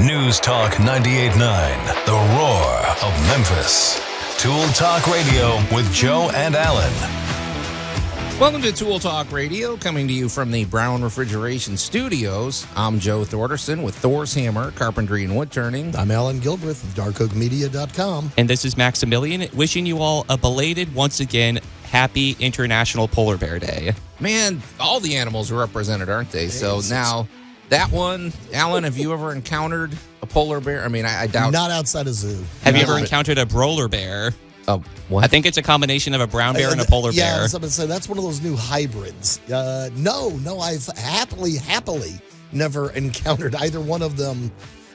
News Talk 98.9, the roar of Memphis. Tool Talk Radio with Joe and Allan. Welcome to Tool Talk Radio, coming to you from the Brown Refrigeration Studios. I'm Joe Thorderson with Thor's Hammer, Carpentry and Wood Turning. I'm Allan Gilbreth of darkoakmedia.com. And this is Maximilian, wishing you all a belated, once again, happy International Polar Bear Day. Man, all the animals are represented, aren't they? So now, that one, Allan, have you ever encountered a polar bear? I mean, I doubt. Not outside a zoo. Have you ever encountered a broiler bear? What? I think it's a combination of a brown bear and a polar bear. Yeah, I was going to say, that's one of those new hybrids. No, I've happily never encountered either one of them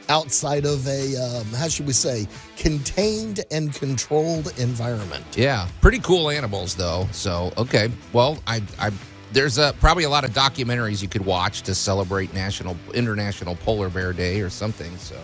outside of a, how should we say, contained and controlled environment. Yeah, pretty cool animals, though. So, okay. Well, there's probably a lot of documentaries you could watch to celebrate International Polar Bear Day or something. So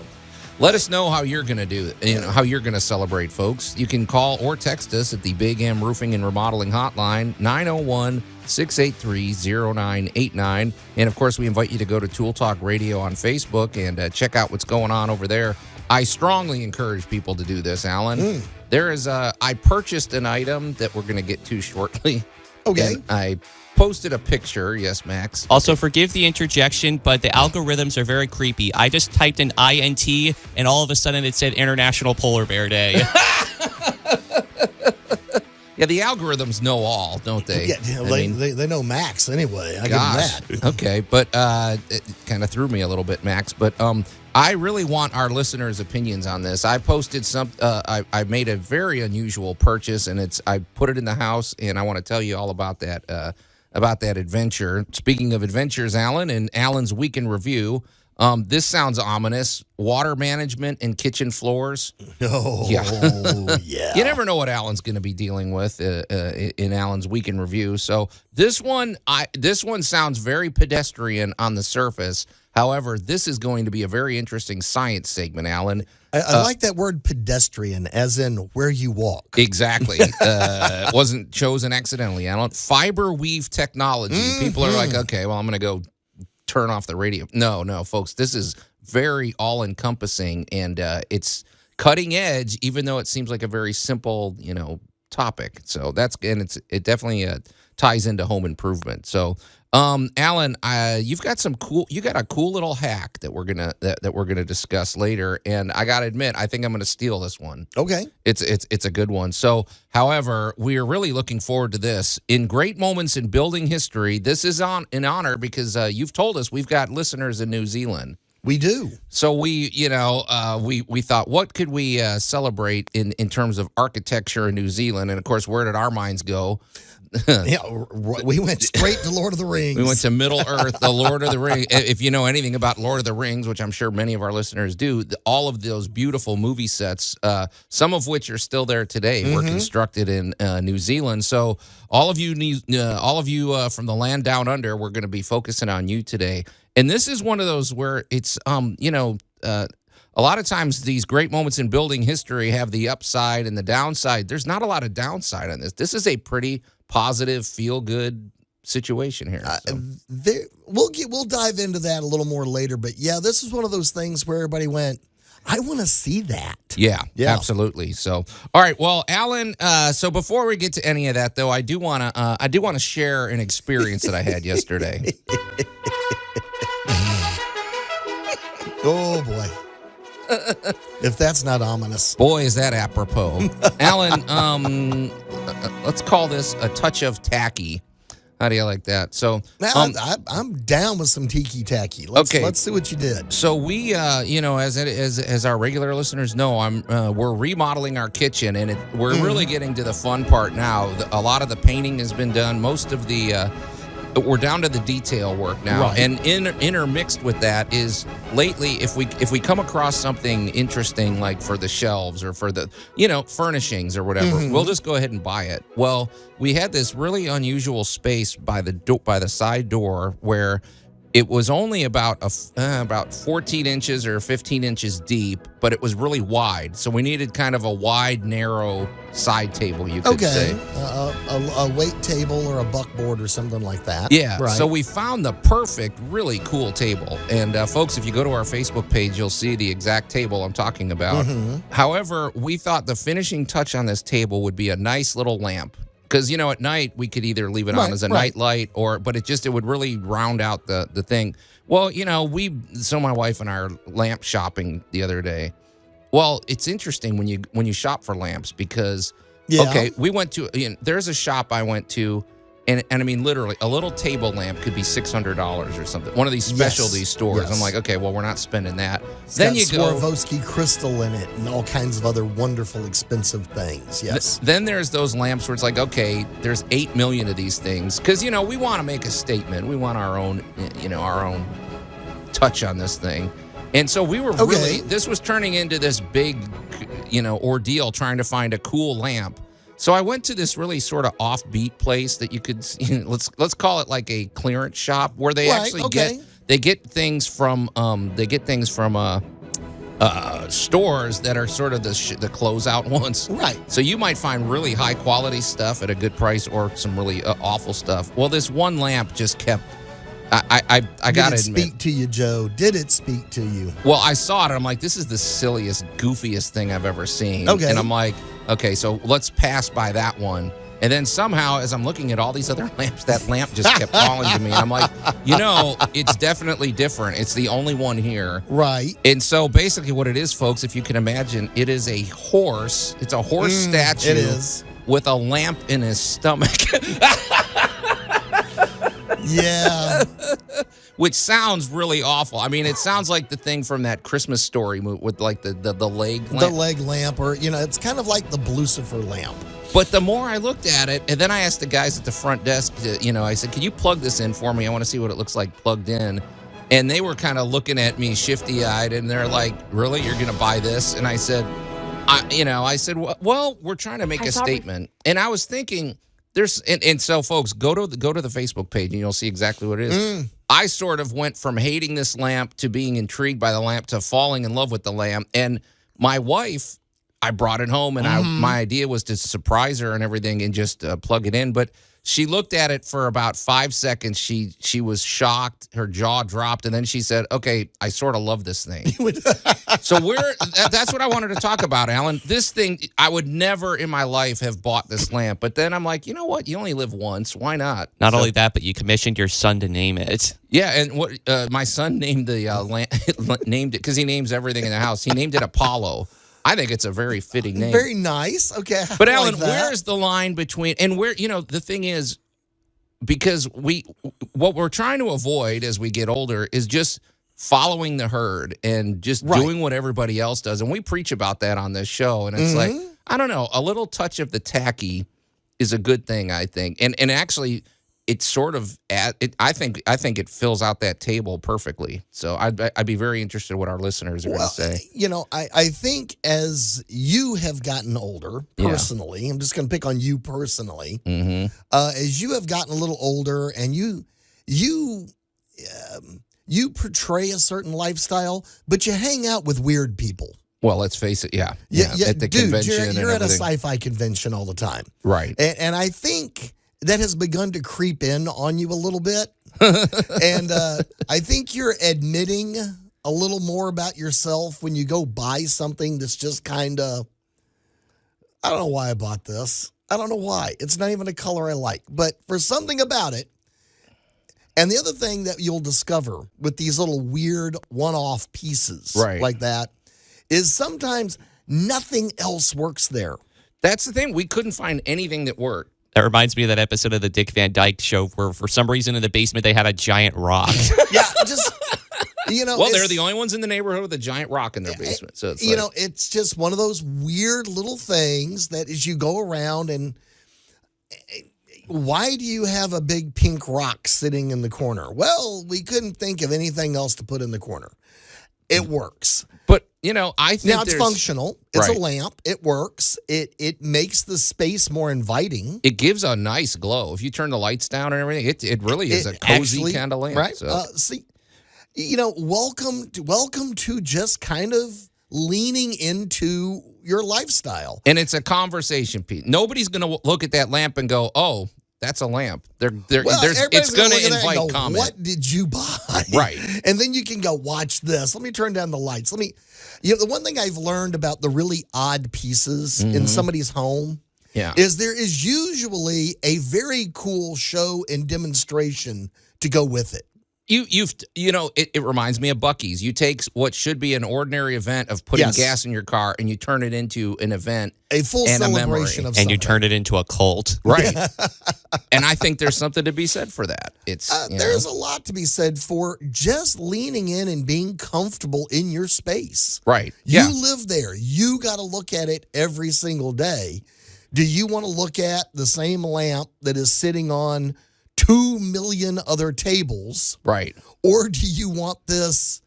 let us know how you're going to do it, how you're going to celebrate, folks. You can call or text us at the Big M Roofing and Remodeling Hotline, 901-683-0989. And, of course, we invite you to go to Tool Talk Radio on Facebook and check out what's going on over there. I strongly encourage people to do this, Allan. There is I purchased an item that we're going to get to shortly. Okay. And I posted a picture. Yes, Max. Also, forgive the interjection, but the algorithms are very creepy. I just typed in INT, and all of a sudden it said International Polar Bear Day. Yeah, the algorithms know all, don't they? Yeah, they know Max anyway. I Gosh. give them that. Okay, but it kind of threw me a little bit, Max. But I really want our listeners' opinions on this. I posted I made a very unusual purchase, and I put it in the house, and I want to tell you all about that adventure. Speaking of adventures, Allan, and Allan's Week in Review. This sounds ominous. Water management and kitchen floors. Oh, yeah. Yeah. You never know what Allan's going to be dealing with in Allan's Week in Review. So this one sounds very pedestrian on the surface. However, this is going to be a very interesting science segment, Allan. I like that word pedestrian, as in where you walk. Exactly. It wasn't chosen accidentally, Allan. Fiber weave technology. People are like, okay, well, I'm going to go turn off the radio. No, folks. This is very all-encompassing, and it's cutting edge, even though it seems like a very simple, topic. So it definitely ties into home improvement. So, Allan, you got a cool little hack that we're gonna discuss later, and I gotta admit, I think I'm gonna steal this one. Okay, it's a good one. So, however, we are really looking forward to this. In great moments in building history, this is in honor because you've told us we've got listeners in New Zealand. We do. So we thought, what could we celebrate in terms of architecture in New Zealand? And of course, where did our minds go? Yeah, we went straight to Lord of the Rings. We went to Middle Earth, the Lord of the Rings. If you know anything about Lord of the Rings, which I'm sure many of our listeners do, all of those beautiful movie sets, some of which are still there today, were constructed in New Zealand. So all of you from the land down under, we're going to be focusing on you today. And this is one of those where it's, a lot of times these great moments in building history have the upside and the downside. There's not a lot of downside on this. This is a pretty positive, feel-good situation here. So. We'll dive into that a little more later. But, yeah, this is one of those things where everybody went, I want to see that. Yeah, absolutely. So, all right. Well, Allan. So before we get to any of that, though, I do want to share an experience that I had yesterday. Oh boy! If that's not ominous, boy, is that apropos. Allan, let's call this a touch of tacky. How do you like that? So I'm down with some tiki tacky. Let's see what you did. So we, as our regular listeners know, we're remodeling our kitchen, and we're really getting to the fun part now. A lot of the painting has been done. Most of the we're down to the detail work now, right. And intermixed with that is lately, if we come across something interesting, like for the shelves or for the furnishings or whatever, we'll just go ahead and buy it. Well, we had this really unusual space by the side door where It was only about 14 inches or 15 inches deep, but it was really wide. So we needed kind of a wide, narrow side table, you could say. A weight table or a buckboard or something like that. Yeah, right. so we found the perfect, really cool table. And folks, if you go to our Facebook page, you'll see the exact table I'm talking about. However, we thought the finishing touch on this table would be a nice little lamp. Because, at night, we could either leave it on as a night light but it would really round out the thing. Well, so my wife and I are lamp shopping the other day. Well, it's interesting when you shop for lamps because, okay, we went to, there's a shop I went to, and I mean, literally, a little table lamp could be $600 or something. One of these specialty stores. Yes. I'm like, okay, well, we're not spending that. It's Then got you go. Swarovski crystal in it and all kinds of other wonderful, expensive things. Yes. Then there's those lamps where it's like, okay, there's 8 million of these things. Because, we want to make a statement. We want our own touch on this thing. And so we were this was turning into this big, ordeal trying to find a cool lamp. So I went to this really sort of offbeat place that you could, let's call it like a clearance shop where they actually get things from stores that are sort of the closeout ones. Right. So you might find really high quality stuff at a good price or some really awful stuff. Well, this one lamp just kept. I got to admit. Did it speak to you, Joe? Did it speak to you? Well, I saw it and I'm like, this is the silliest, goofiest thing I've ever seen. Okay. And I'm like, okay, so let's pass by that one. And then somehow, as I'm looking at all these other lamps, that lamp just kept calling to me. And I'm like, it's definitely different. It's the only one here. Right. And so basically what it is, folks, if you can imagine, it is a horse. It's a horse statue. It is. With a lamp in his stomach. Yeah. Which sounds really awful. I mean, it sounds like the thing from that Christmas Story movie with like the leg lamp. The leg lamp, or, it's kind of like the Lucifer lamp. But the more I looked at it, and then I asked the guys at the front desk, I said, can you plug this in for me? I want to see what it looks like plugged in. And they were kind of looking at me shifty-eyed, and they're like, really? You're going to buy this? And I said, I said, well, we're trying to make a statement. And I was thinking, so folks, go to the Facebook page, and you'll see exactly what it is. I sort of went from hating this lamp to being intrigued by the lamp to falling in love with the lamp. And my wife, I brought it home, and my idea was to surprise her and everything and just plug it in. But she looked at it for about 5 seconds. She was shocked. Her jaw dropped. And then she said, okay, I sort of love this thing. So that's what I wanted to talk about, Alan. This thing, I would never in my life have bought this lamp. But then I'm like, you know what? You only live once. Why not? Not only that, but you commissioned your son to name it. Yeah, and what my son named the lamp, named it because he names everything in the house. He named it Apollo. I think it's a very fitting name. Very nice. Okay. But Alan, where's the line between, and where, the thing is, because what we're trying to avoid as we get older is just following the herd and just doing what everybody else does. And we preach about that on this show. And it's like, I don't know, a little touch of the tacky is a good thing, I think. And actually, it's sort of I think it fills out that table perfectly. So I'd be very interested in what our listeners are going to say. I think as you have gotten older personally, I'm just going to pick on you personally. As you have gotten a little older and you portray a certain lifestyle, but you hang out with weird people. Well, let's face it, yeah. At the dude, convention, you're at a everything. sci-fi convention all the time, right? And I think that has begun to creep in on you a little bit. And I think you're admitting a little more about yourself when you go buy something that's just kind of, I don't know why I bought this. I don't know why. It's not even a color I like. But for something about it, and the other thing that you'll discover with these little weird one-off pieces like that is sometimes nothing else works there. That's the thing. We couldn't find anything that worked. That reminds me of that episode of the Dick Van Dyke Show where for some reason in the basement they had a giant rock. Yeah, just, well, they're the only ones in the neighborhood with a giant rock in their basement. So it's it's just one of those weird little things that as you go around and why do you have a big pink rock sitting in the corner? Well, we couldn't think of anything else to put in the corner. It works. But, I think now it's functional. It's a lamp. It works. It makes the space more inviting. It gives a nice glow. If you turn the lights down and everything, it really is a cozy kind of lamp. Right. So. See, welcome to just kind of leaning into your lifestyle. And it's a conversation piece. Nobody's going to look at that lamp and go, "Oh, that's a lamp." It's going to invite comment. What did you buy? Right. And then you can go, watch this. Let me turn down the lights. The one thing I've learned about the really odd pieces in somebody's home is there is usually a very cool show and demonstration to go with it. It reminds me of Buc-ee's. You take what should be an ordinary event of putting gas in your car and you turn it into an event, a full and celebration of something. And you turn it into a cult. Right. And I think there's something to be said for that. There's a lot to be said for just leaning in and being comfortable in your space. Right. You live there. You got to look at it every single day. Do you want to look at the same lamp that is sitting on 2 million other tables? Right. Or do you want this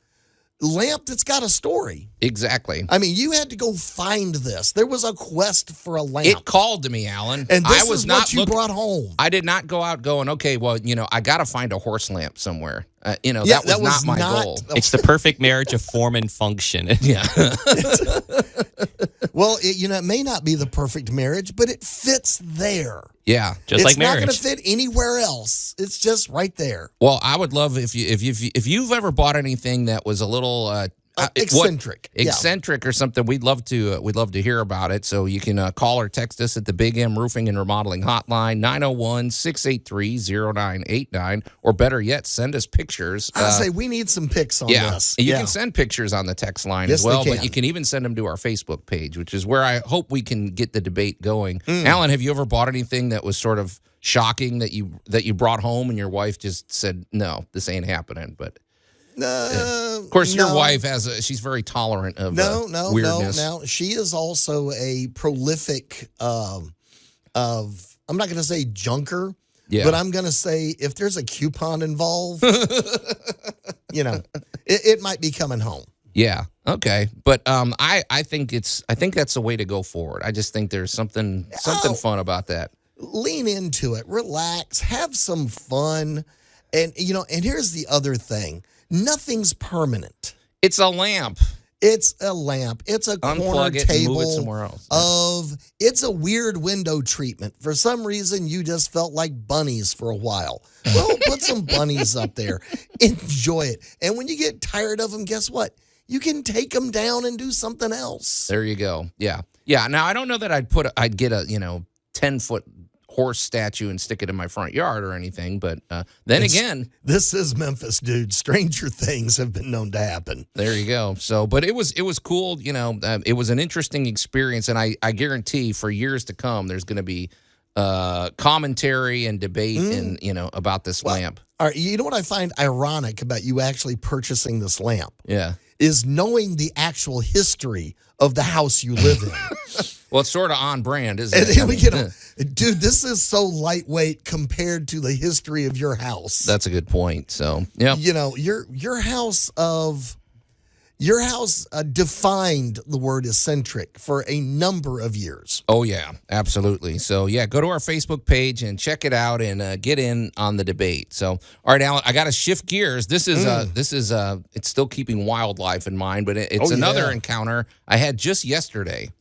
lamp that's got a story? Exactly. I mean, you had to go find this. There was a quest for a lamp. It called to me, Allan. And this I was is not what you brought home. I did not go out going, okay, well, I got to find a horse lamp somewhere. That was not my goal. It's the perfect marriage of form and function. Yeah. Well, it may not be the perfect marriage, but it fits there. Yeah. Just like marriage. It's not going to fit anywhere else. It's just right there. Well, I would love if you've ever bought anything that was a little eccentric or something. We'd love to hear about it. So you can call or text us at the Big M Roofing and Remodeling Hotline 901-683-0989, or better yet, send us pictures. I say we need some pics on this. You can send pictures on the text line as well, but you can even send them to our Facebook page, which is where I hope we can get the debate going. Allan, have you ever bought anything that was sort of shocking that you brought home and your wife just said, "No, this ain't happening"? But of course, your wife she's very tolerant of weirdness. No. She is also a prolific I'm not going to say junker, but I'm going to say if there's a coupon involved, it might be coming home. Yeah. Okay. But I think that's the way to go forward. I just think there's something fun about that. Lean into it, relax, have some fun, and here's the other thing. Nothing's permanent. It's a lamp. It's a lamp. It's a corner it table and move it somewhere else. It's a weird window treatment. For some reason, you just felt like bunnies for a while. Well, put some bunnies up there. Enjoy it. And when you get tired of them, guess what? You can take them down and do something else. There you go. Yeah. Yeah. Now, I don't know that I'd get a 10-foot horse statue and stick it in my front yard or anything, but again, this is Memphis, dude. Stranger things have been known to happen. There you go. So, but it was cool. It was an interesting experience, and I guarantee for years to come, there's going to be commentary and debate and about this lamp. All right, you know what I find ironic about you actually purchasing this lamp? Yeah, is knowing the actual history of the house you live in. Well, it's sort of on brand, isn't it? Dude, this is so lightweight compared to the history of your house. That's a good point. So, yeah, your house defined the word eccentric for a number of years. Oh yeah, absolutely. So yeah, go to our Facebook page and check it out and get in on the debate. So, all right, Allan, I got to shift gears. This is it's still keeping wildlife in mind, but it's another encounter I had just yesterday.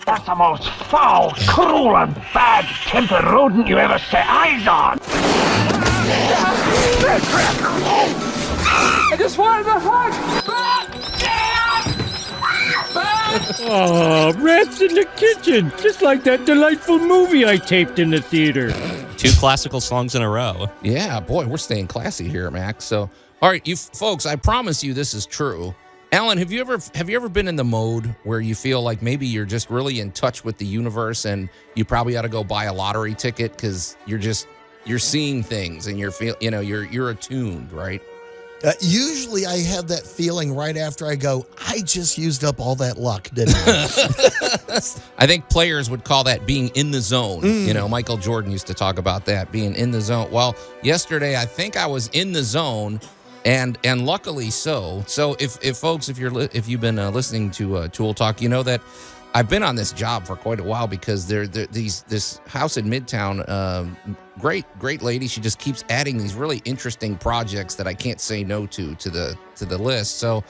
That's the most foul, cruel, and bad-tempered rodent you ever set eyes on. I just wanted to hug. Oh, rats in the kitchen, just like that delightful movie I taped in the theater. 2 classical songs in a row. Yeah, boy, we're staying classy here, Max. So, all right, you folks, I promise you this is true. Allan, have you ever been in the mode where you feel like maybe you're just really in touch with the universe and you probably ought to go buy a lottery ticket because you're seeing things and you're attuned, right? Usually I have that feeling right after I go, I just used up all that luck, didn't I? I think players would call that being in the zone. Michael Jordan used to talk about that, being in the zone. Well, yesterday I think I was in the zone. And luckily so. So if folks, if you've been listening to Tool Talk, you know that I've been on this job for quite a while because this house in Midtown, great lady. She just keeps adding these really interesting projects that I can't say no to the list. So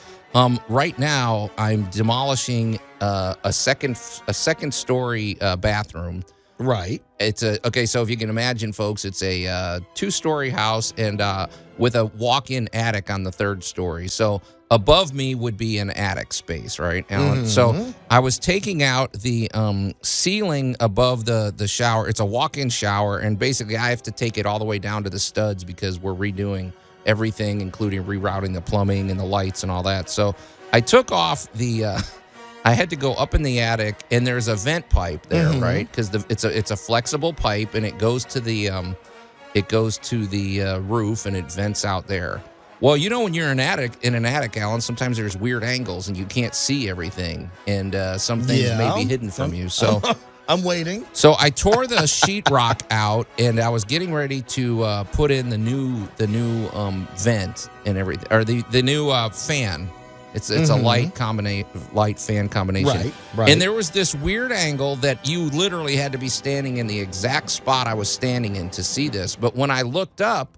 right now I'm demolishing a second story bathroom. Right. It's okay. So if you can imagine, folks, it's a 2-story house and with a walk-in attic on the 3rd story. So above me would be an attic space, right, Alan? So I was taking out the ceiling above the shower. It's a walk-in shower, and basically I have to take it all the way down to the studs because we're redoing everything, including rerouting the plumbing and the lights and all that. So I took off the. I had to go up in the attic, and there's a vent pipe there, right? Because it's a flexible pipe, and it goes to the roof, and it vents out there. Well, when you're in an attic, Alan, sometimes there's weird angles, and you can't see everything, and some things may be hidden from you. So I'm waiting. So I tore the sheetrock out, and I was getting ready to put in the new vent and everything, or the new fan. It's a light fan combination. Right. And there was this weird angle that you literally had to be standing in the exact spot I was standing in to see this. But when I looked up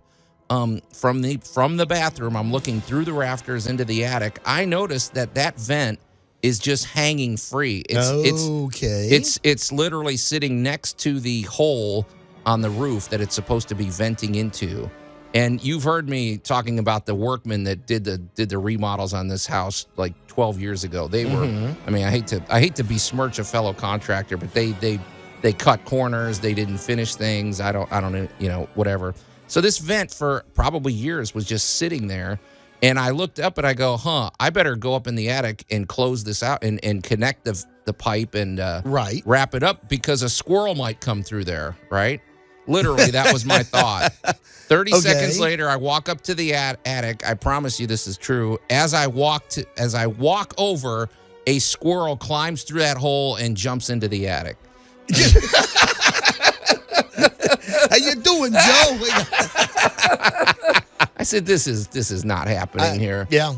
from the bathroom, I'm looking through the rafters into the attic. I noticed that vent is just hanging free. It's literally sitting next to the hole on the roof that it's supposed to be venting into. And you've heard me talking about the workmen that did the remodels on this house like 12 years ago. They were, I mean, I hate to besmirch a fellow contractor, but they cut corners, they didn't finish things. I don't, whatever. So this vent for probably years was just sitting there, and I looked up and I go, I better go up in the attic and close this out and connect the pipe and wrap it up because a squirrel might come through there, right? Literally, that was my thought. 30 seconds later, I walk up to the attic. I promise you this is true. As I walk over, a squirrel climbs through that hole and jumps into the attic. How you doing, Joe? I said, this is not happening here. Yeah.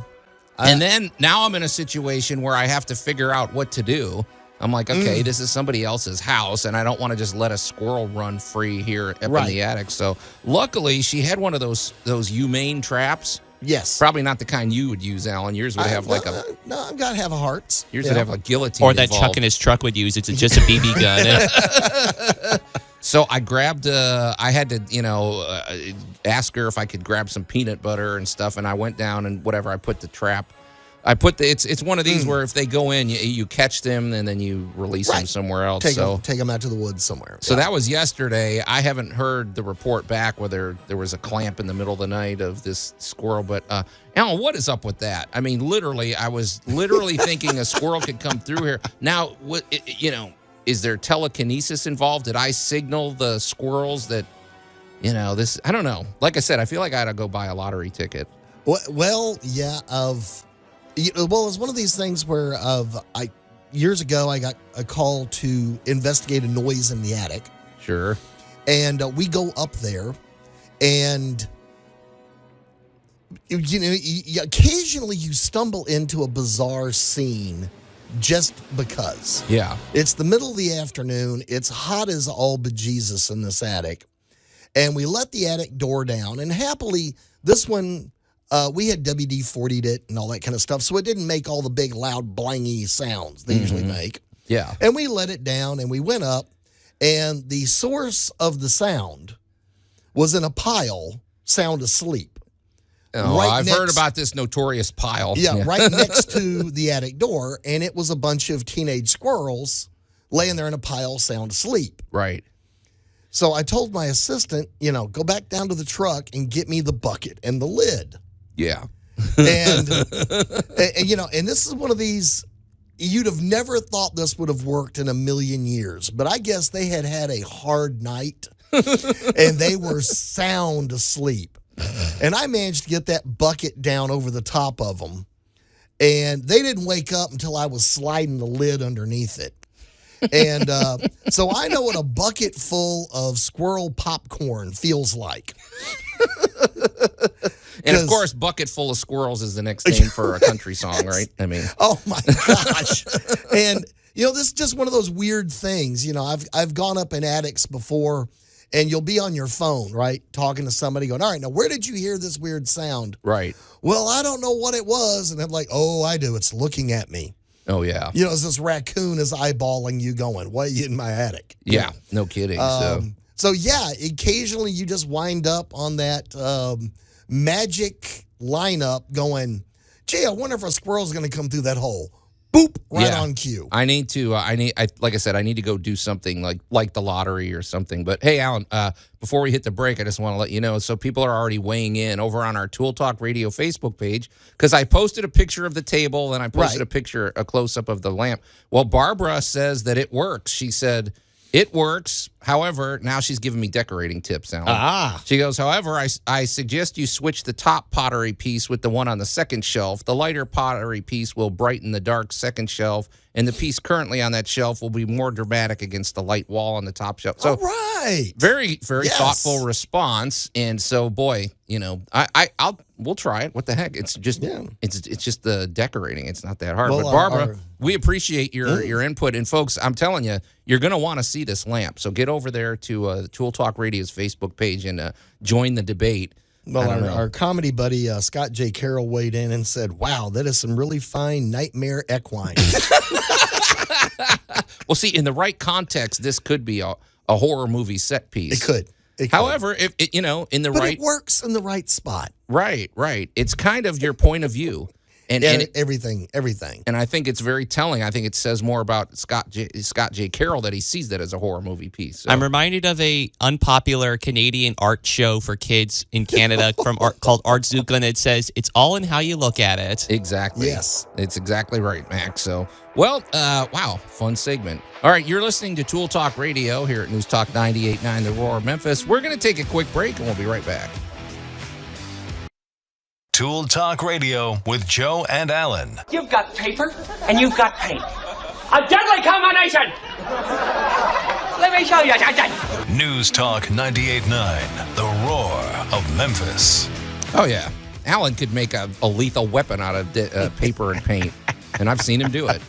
And then now I'm in a situation where I have to figure out what to do. I'm like, okay, this is somebody else's house, and I don't want to just let a squirrel run free here up in the attic. So luckily, she had one of those humane traps. Yes. Probably not the kind you would use, Alan. Yours would have No, I've got to have a heart. Yours would have a guillotine Or that involved. Chuck in his truck would use. It's just a BB gun. So I grabbed, I had to, ask her if I could grab some peanut butter and stuff, and I went down and whatever, I put the trap. It's one of these where if they go in, you catch them and then you release them somewhere else. Take them out to the woods somewhere. So that was yesterday. I haven't heard the report back whether there was a clamp in the middle of the night of this squirrel. But Alan, what is up with that? I mean, literally, I was thinking a squirrel could come through here. Now, is there telekinesis involved? Did I signal the squirrels that, this? I don't know. Like I said, I feel like I ought to go buy a lottery ticket. Well, yeah. It's one of these things where years ago I got a call to investigate a noise in the attic. Sure. And we go up there, and occasionally you stumble into a bizarre scene just because. Yeah. It's the middle of the afternoon. It's hot as all bejesus in this attic. And we let the attic door down, and happily this one, we had WD-40'd it and all that kind of stuff, so it didn't make all the big, loud, blangy sounds they usually make. Yeah. And we let it down, and we went up, and the source of the sound was in a pile, sound asleep. Oh, I've heard about this notorious pile. Yeah, right next to the attic door, and it was a bunch of teenage squirrels laying there in a pile, sound asleep. Right. So I told my assistant, go back down to the truck and get me the bucket and the lid. Yeah. And this is one of these, you'd have never thought this would have worked in a million years, but I guess they had a hard night and they were sound asleep. And I managed to get that bucket down over the top of them, and they didn't wake up until I was sliding the lid underneath it. And so I know what a bucket full of squirrel popcorn feels like. And of course, bucket full of squirrels is the next name for a country song, right? I mean, oh my gosh. And This is just one of those weird things. I've gone up in attics before, and you'll be on your phone, right, talking to somebody, going, all right, now where did you hear this weird sound? Right. Well, I don't know what it was. And I'm like, oh, I do. It's looking at me. Oh, yeah. As this raccoon is eyeballing you going, why are you in my attic? Yeah, no kidding. So, yeah, occasionally you just wind up on that magic lineup going, gee, I wonder if a squirrel's going to come through that hole. Boop, right on cue. I need to, like I said, I need to go do something like the lottery or something. But hey, Alan, before we hit the break, I just want to let you know, so people are already weighing in over on our Tool Talk Radio Facebook page, because I posted a picture of the table and I posted a close-up of the lamp. Well, Barbara says that it works. She said, it works. However, now she's giving me decorating tips, Alan. She goes, however, I suggest you switch the top pottery piece with the one on the second shelf. The lighter pottery piece will brighten the dark second shelf, and the piece currently on that shelf will be more dramatic against the light wall on the top shelf. So, all right. Very, very thoughtful response. And so, boy, we'll try it. What the heck? It's just it's just the decorating. It's not that hard. Well, but Barbara, we appreciate your input. And folks, I'm telling you, you're going to want to see this lamp. So get over there to Tool Talk Radio's Facebook page and join the debate. Well, our comedy buddy, Scott J. Carroll, weighed in and said, wow, that is some really fine nightmare equine. Well, see, in the right context, this could be a horror movie set piece. It could. However, if it, it works in the right spot. Right. It's kind of your point of view. And everything. And I think it's very telling. I think it says more about Scott J. Carroll that he sees that as a horror movie piece. So. I'm reminded of a unpopular Canadian art show for kids in Canada called Art Zuka, and it says, it's all in how you look at it. Exactly. Yes. It's exactly right, Max. So, well, wow, fun segment. All right, you're listening to Tool Talk Radio here at News Talk 98.9 The Roar Memphis. We're going to take a quick break, and we'll be right back. Tool Talk Radio with Joe and Allan. You've got paper and you've got paint. A deadly combination! Let me show you something. News Talk 98.9 The Roar of Memphis. Oh, yeah. Allan could make a lethal weapon out of paper and paint, and I've seen him do it.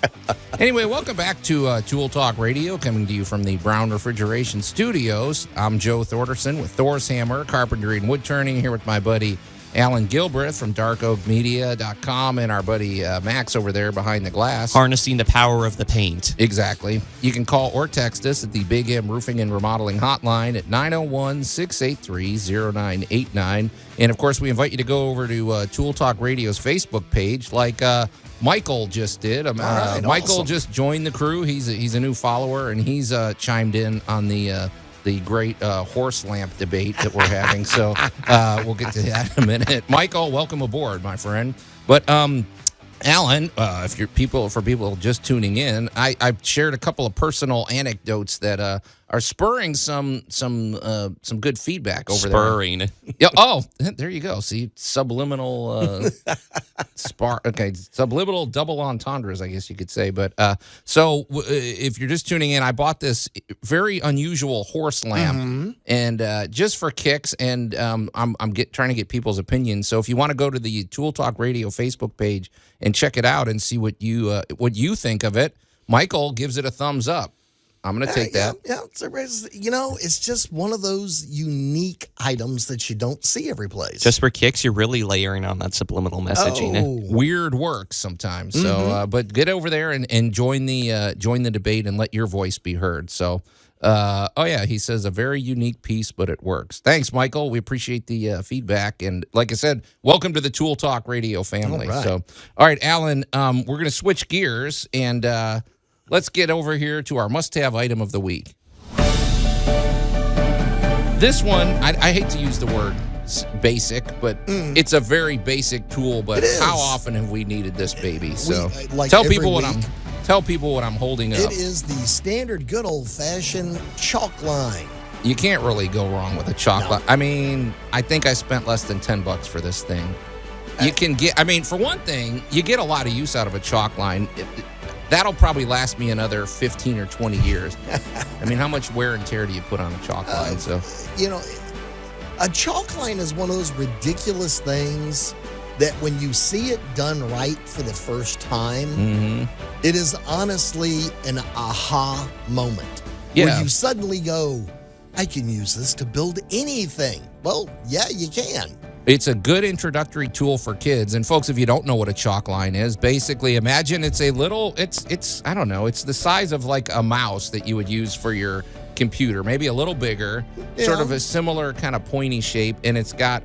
Anyway, welcome back to Tool Talk Radio, coming to you from the Brown Refrigeration Studios. I'm Joe Thorderson with Thor's Hammer, Carpentry and Wood Turning, here with my buddy Allan Gilbreth from darkoakmedia.com and our buddy Max over there behind the glass. Harnessing the power of the paint. Exactly. You can call or text us at the Big M Roofing and Remodeling Hotline at 901-683-0989. And, of course, we invite you to go over to Tool Talk Radio's Facebook page like Michael just did. Michael just joined the crew. He's a new follower, and he's chimed in on the great horse lamp debate that we're having. So we'll get to that in a minute. Michael, welcome aboard, my friend. But Allan, for people just tuning in, I've shared a couple of personal anecdotes that are spurring some good feedback over there. Yeah. Oh, there you go. See, subliminal subliminal double entendres, I guess you could say. But so if you're just tuning in, I bought this very unusual horse lamp, and just for kicks, and I'm trying to get people's opinions. So if you want to go to the Tool Talk Radio Facebook page and check it out and see what you think of it, Michael gives it a thumbs up. I'm going to take that. Yeah, it's just one of those unique items that you don't see every place. Just for kicks, you're really layering on that subliminal messaging. Weird works sometimes. So, but get over there and join the debate and let your voice be heard. So, he says a very unique piece, but it works. Thanks, Michael. We appreciate the feedback. And like I said, welcome to the Tool Talk Radio family. All right. So, all right, Allan, we're going to switch gears and let's get over here to our must-have item of the week. This one, I hate to use the word basic, but it's a very basic tool. But how often have we needed this baby? So tell people what I'm holding up. It is the standard good old-fashioned chalk line. You can't really go wrong with a chalk line. I mean, I think I spent less than $10 for this thing. You can get, for one thing, you get a lot of use out of a chalk line. That'll probably last me another 15 or 20 years. How much wear and tear do you put on a chalk line? A chalk line is one of those ridiculous things that when you see it done right for the first time, it is honestly an aha moment. Yeah. Where you suddenly go, I can use this to build anything. Well, yeah, you can. It's a good introductory tool for kids. And folks, if you don't know what a chalk line is, basically imagine it's a little, it's I don't know, it's the size of like a mouse that you would use for your computer, maybe a little bigger, sort of a similar kind of pointy shape, and it's got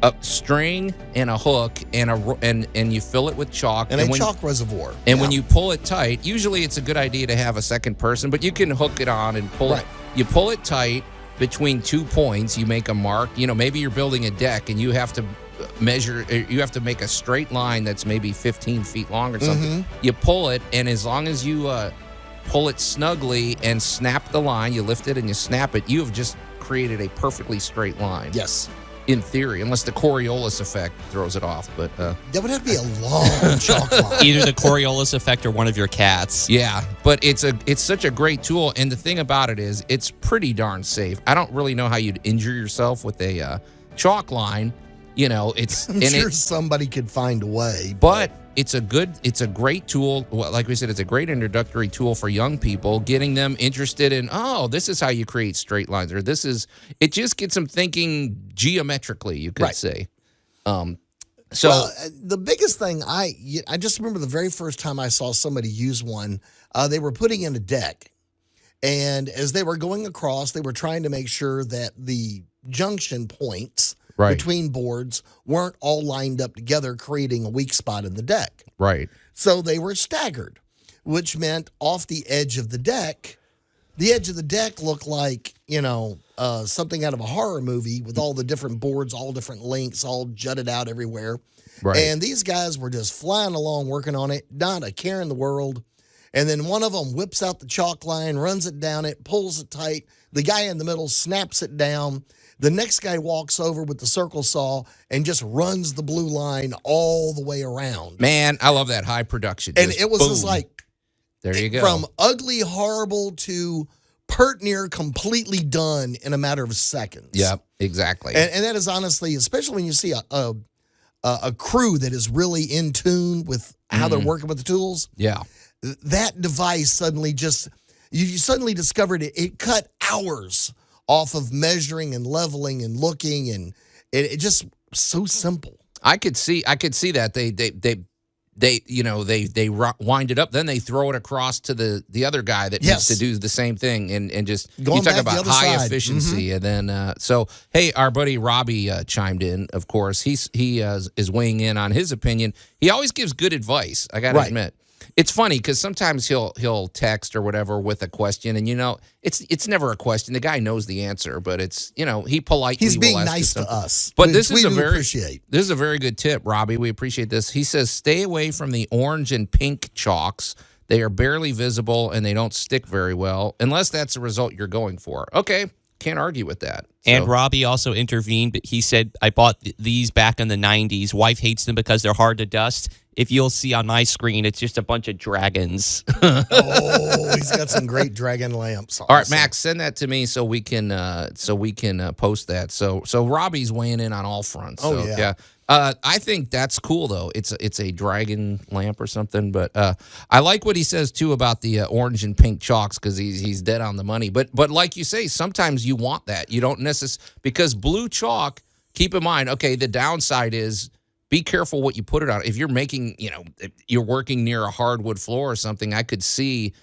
a string and a hook and you fill it with chalk and a chalk reservoir. And when you pull it tight, usually it's a good idea to have a second person, but you can hook it on and pull it. You pull it tight between 2 points, you make a mark. You know, maybe you're building a deck and you have to you have to make a straight line that's maybe 15 feet long or something. You pull it, and as long as you pull it snugly and snap the line, you lift it and you snap it, you have just created a perfectly straight line. Yes. In theory, unless the Coriolis effect throws it off. But that would have to be a long chalk line. Either the Coriolis effect or one of your cats. Yeah, but it's such a great tool, and the thing about it is it's pretty darn safe. I don't really know how you'd injure yourself with a chalk line. You know, I'm sure somebody could find a way. But it's a great tool. Like we said, it's a great introductory tool for young people, getting them interested in, oh, this is how you create straight lines, or it just gets them thinking geometrically, you could say. So the biggest thing, I just remember the very first time I saw somebody use one, they were putting in a deck. And as they were going across, they were trying to make sure that the junction points between boards weren't all lined up together, creating a weak spot in the deck. Right. So they were staggered, which meant off the edge of the deck looked like, something out of a horror movie with all the different boards, all different lengths, all jutted out everywhere. Right. And these guys were just flying along, working on it, not a care in the world. And then one of them whips out the chalk line, runs it down it, pulls it tight. The guy in the middle snaps it down. The next guy walks over with the circle saw and just runs the blue line all the way around. Man, I love that high production. And it was just like, there you go. From ugly, horrible to pert near completely done in a matter of seconds. Yep, exactly. And that is honestly, especially when you see a crew that is really in tune with how they're working with the tools. Yeah. That device suddenly you suddenly discovered it cut hours off of measuring and leveling and looking, and it just so simple. I could see that they wind it up, then they throw it across to the other guy that needs to do the same thing, and just you talk about high efficiency, and then so hey, our buddy Robbie chimed in. Of course, he is weighing in on his opinion. He always gives good advice. I got to admit. It's funny because sometimes he'll text or whatever with a question, and it's never a question. The guy knows the answer, but it's he politely he's being will ask nice to us. But this is a very good tip, Robbie. We appreciate this. He says stay away from the orange and pink chalks. They are barely visible and they don't stick very well unless that's the result you're going for. Okay, can't argue with that. And Robbie also intervened, but he said, I bought these back in the 90s. Wife hates them because they're hard to dust. If you'll see on my screen, it's just a bunch of dragons. Oh, he's got some great dragon lamps. Awesome. All right, Max, send that to me so we can post that. So Robbie's weighing in on all fronts. So, yeah. I think that's cool though. It's a dragon lamp or something. But I like what he says too about the orange and pink chalks because he's dead on the money. But like you say, sometimes you want that. You don't necessarily because blue chalk. Keep in mind, okay, the downside is. Be careful what you put it on. If you're making, if you're working near a hardwood floor or something, I could see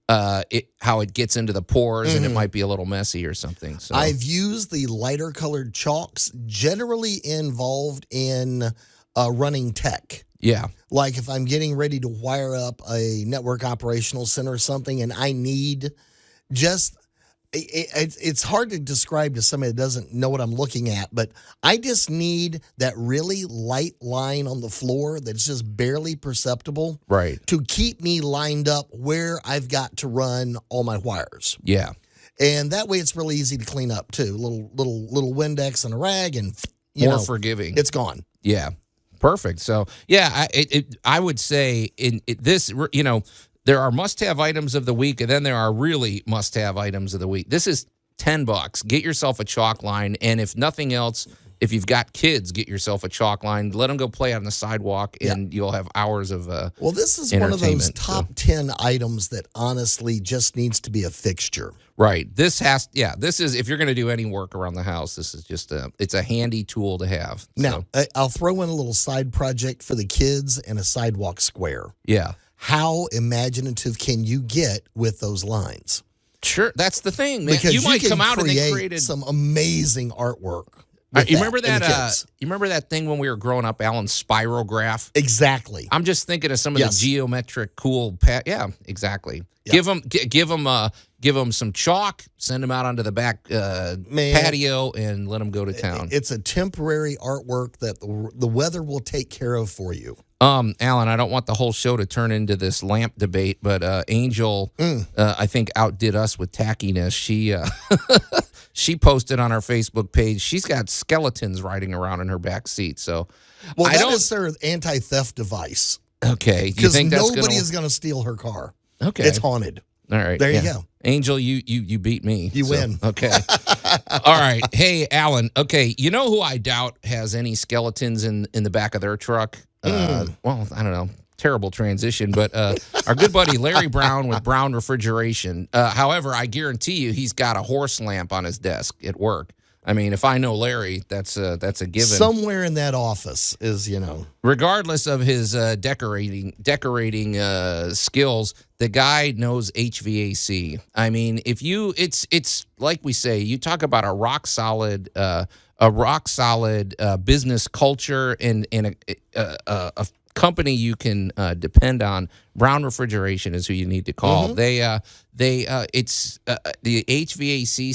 how it gets into the pores and it might be a little messy or something. So I've used the lighter colored chalks generally involved in running tech. Yeah. Like if I'm getting ready to wire up a network operational center or something and I need just... It's hard to describe to somebody that doesn't know what I'm looking at, but I just need that really light line on the floor that's just barely perceptible, right, to keep me lined up where I've got to run all my wires. Yeah, and that way it's really easy to clean up too. Little Windex and a rag, and more forgiving. It's gone. Yeah, perfect. So yeah, I would say this, there are must-have items of the week, and then there are really must-have items of the week. This is $10. Get yourself a chalk line, and if nothing else, if you've got kids, get yourself a chalk line. Let them go play on the sidewalk, and you'll have hours of well, this is one of those entertainment, top 10 items that honestly just needs to be a fixture. Right. This is, if you're going to do any work around the house, this is just it's a handy tool to have. Now, I'll throw in a little side project for the kids and a sidewalk square. Yeah. How imaginative can you get with those lines? Sure. That's the thing, man. Because you might can come out and they create created some amazing artwork. You remember that? You remember that thing when we were growing up, Allan, spirograph? Exactly. I'm just thinking of some of the geometric cool. Yeah, exactly. Yep. Give them some chalk. Send them out onto the back patio and let them go to town. It's a temporary artwork that the weather will take care of for you. Allan, I don't want the whole show to turn into this lamp debate, but Angel, I think, outdid us with tackiness. She posted on our Facebook page, she's got skeletons riding around in her back seat. So, that is their anti-theft device. Okay, because nobody is going to steal her car. Okay, it's haunted. All right, there you go. Angel, you beat me. You win. Okay. All right. Hey, Allan. Okay, you know who I doubt has any skeletons in the back of their truck? Well, I don't know. Terrible transition, but our good buddy Larry Brown with Brown Refrigeration. However, I guarantee you he's got a horse lamp on his desk at work. I mean, if I know Larry, that's a given. Somewhere in that office is, Regardless of his decorating skills, the guy knows HVAC. I mean, it's like we say, you talk about a rock solid business culture and a company you can depend on. Brown Refrigeration is who you need to call. The HVAC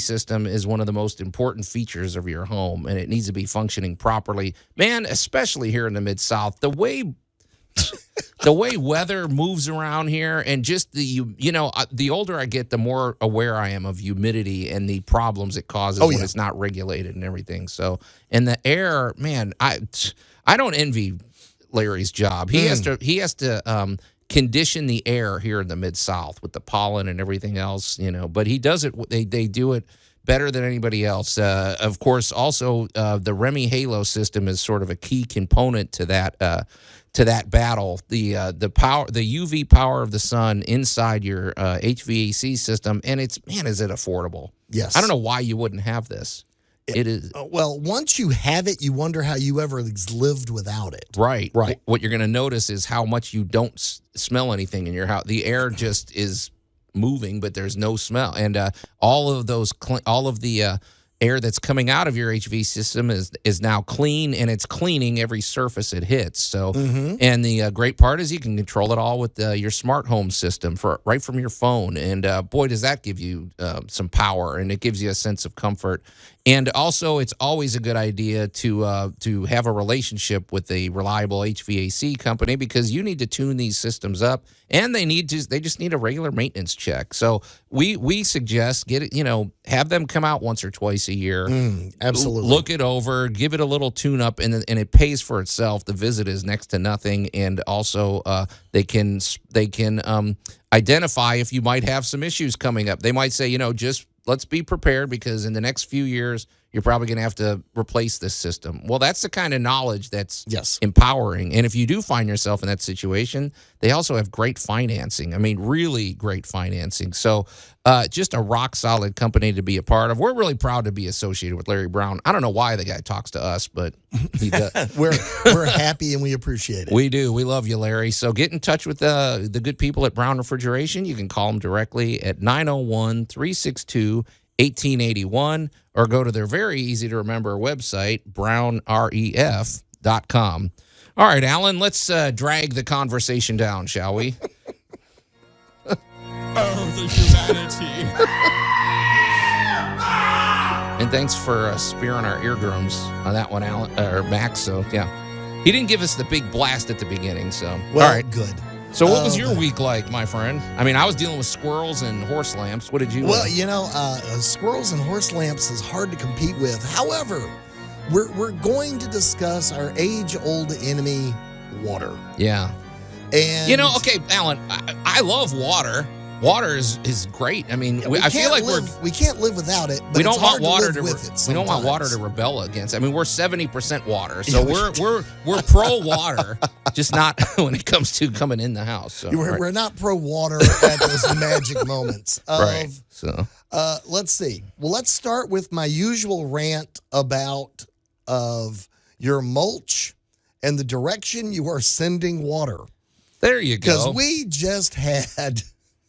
system is one of the most important features of your home, and it needs to be functioning properly. Man, especially here in the Mid-South, the way weather moves around here, and just the older I get, the more aware I am of humidity and the problems it causes when it's not regulated and everything. So, and the air, man, I don't envy Larry's job. He has to condition the air here in the Mid-South with the pollen and everything else, but he does it. They do it better than anybody else. Of course, also the Remy Halo system is sort of a key component to that battle. The power, the UV power of the sun inside your HVAC system, and is it affordable? Yes. I don't know why you wouldn't have this. It is. Well, once you have it, you wonder how you ever lived without it. Right. What you're going to notice is how much you don't smell anything in your house. The air just is moving, but there's no smell. And all of the air that's coming out of your HV system is now clean, and it's cleaning every surface it hits. So, and the great part is you can control it all with your smart home system right from your phone. And boy, does that give you some power, and it gives you a sense of comfort. And also, it's always a good idea to have a relationship with a reliable HVAC company, because you need to tune these systems up, and they just need a regular maintenance check. So we suggest have them come out once or twice a year. Absolutely. Look it over, give it a little tune up, and it pays for itself. The visit is next to nothing, and also they can identify if you might have some issues coming up. They might say, just let's be prepared, because in the next few years, you're probably going to have to replace this system. Well, that's the kind of knowledge that's empowering. And if you do find yourself in that situation, they also have great financing. I mean, really great financing. So just a rock solid company to be a part of. We're really proud to be associated with Larry Brown. I don't know why the guy talks to us, but he does. We're happy and we appreciate it. We do. We love you, Larry. So get in touch with the good people at Brown Refrigeration. You can call them directly at 901-362-1881, or go to their very easy to remember website, brownref.com. All right, Allan, let's drag the conversation down, shall we? Oh, the humanity. And thanks for spearing our eardrums on that one, Allan, or Max. So, yeah. He didn't give us the big blast at the beginning, so. Well, all right. Good. So what was your week like, my friend? I mean, I was dealing with squirrels and horse lamps. What did you? Well, squirrels and horse lamps is hard to compete with. However, we're going to discuss our age-old enemy, water. Yeah. And okay, Allan, I love water, Water is great. I mean, I feel like we can't live without it. But we don't it's want hard water to live with it. we don't want water to sometimes. rebel against. I mean, we're 70% water, so we're pro water, just not when it comes to coming in the house. So, We're not pro water at those magic moments. right. So Let's see. Well, let's start with my usual rant about of your mulch and the direction you are sending water. there you go. Because we just had,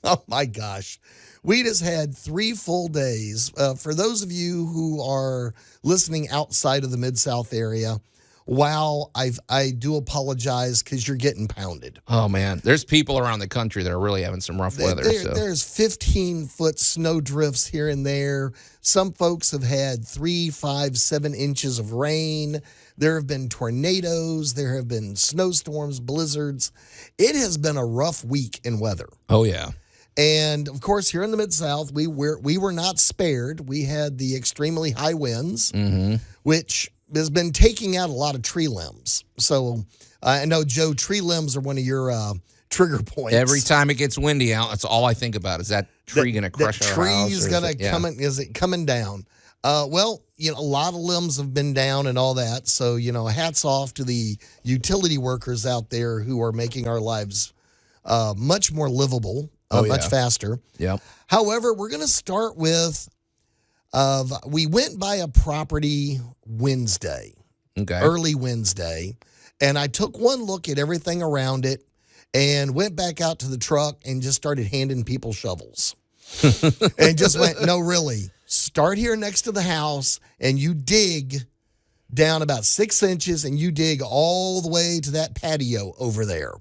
oh my gosh, we just had 3 full days. For those of you who are listening outside of the Mid-South area, wow, I do apologize because you're getting pounded. Oh man, there's people around the country that are really having some rough weather. There's 15-foot snow drifts here and there. Some folks have had 3, 5, 7 inches of rain. There have been tornadoes. There have been snowstorms, blizzards. It has been a rough week in weather. Oh yeah. And of course, here in the Mid-South, we were not spared. We had the extremely high winds, which has been taking out a lot of tree limbs. So I know, Joe, tree limbs are one of your trigger points. Every time it gets windy out, that's all I think about. Is that tree going to crush our house? Tree's going to come in, is it coming down? Well, a lot of limbs have been down and all that. So, hats off to the utility workers out there who are making our lives much more livable, much faster. Yep. However, we're going to start with, we went by a property Wednesday, Okay. early Wednesday, and I took one look at everything around it and went back out to the truck and just started handing people shovels. And just went, no, really, start here next to the house and you dig down about 6 inches and you dig all the way to that patio over there.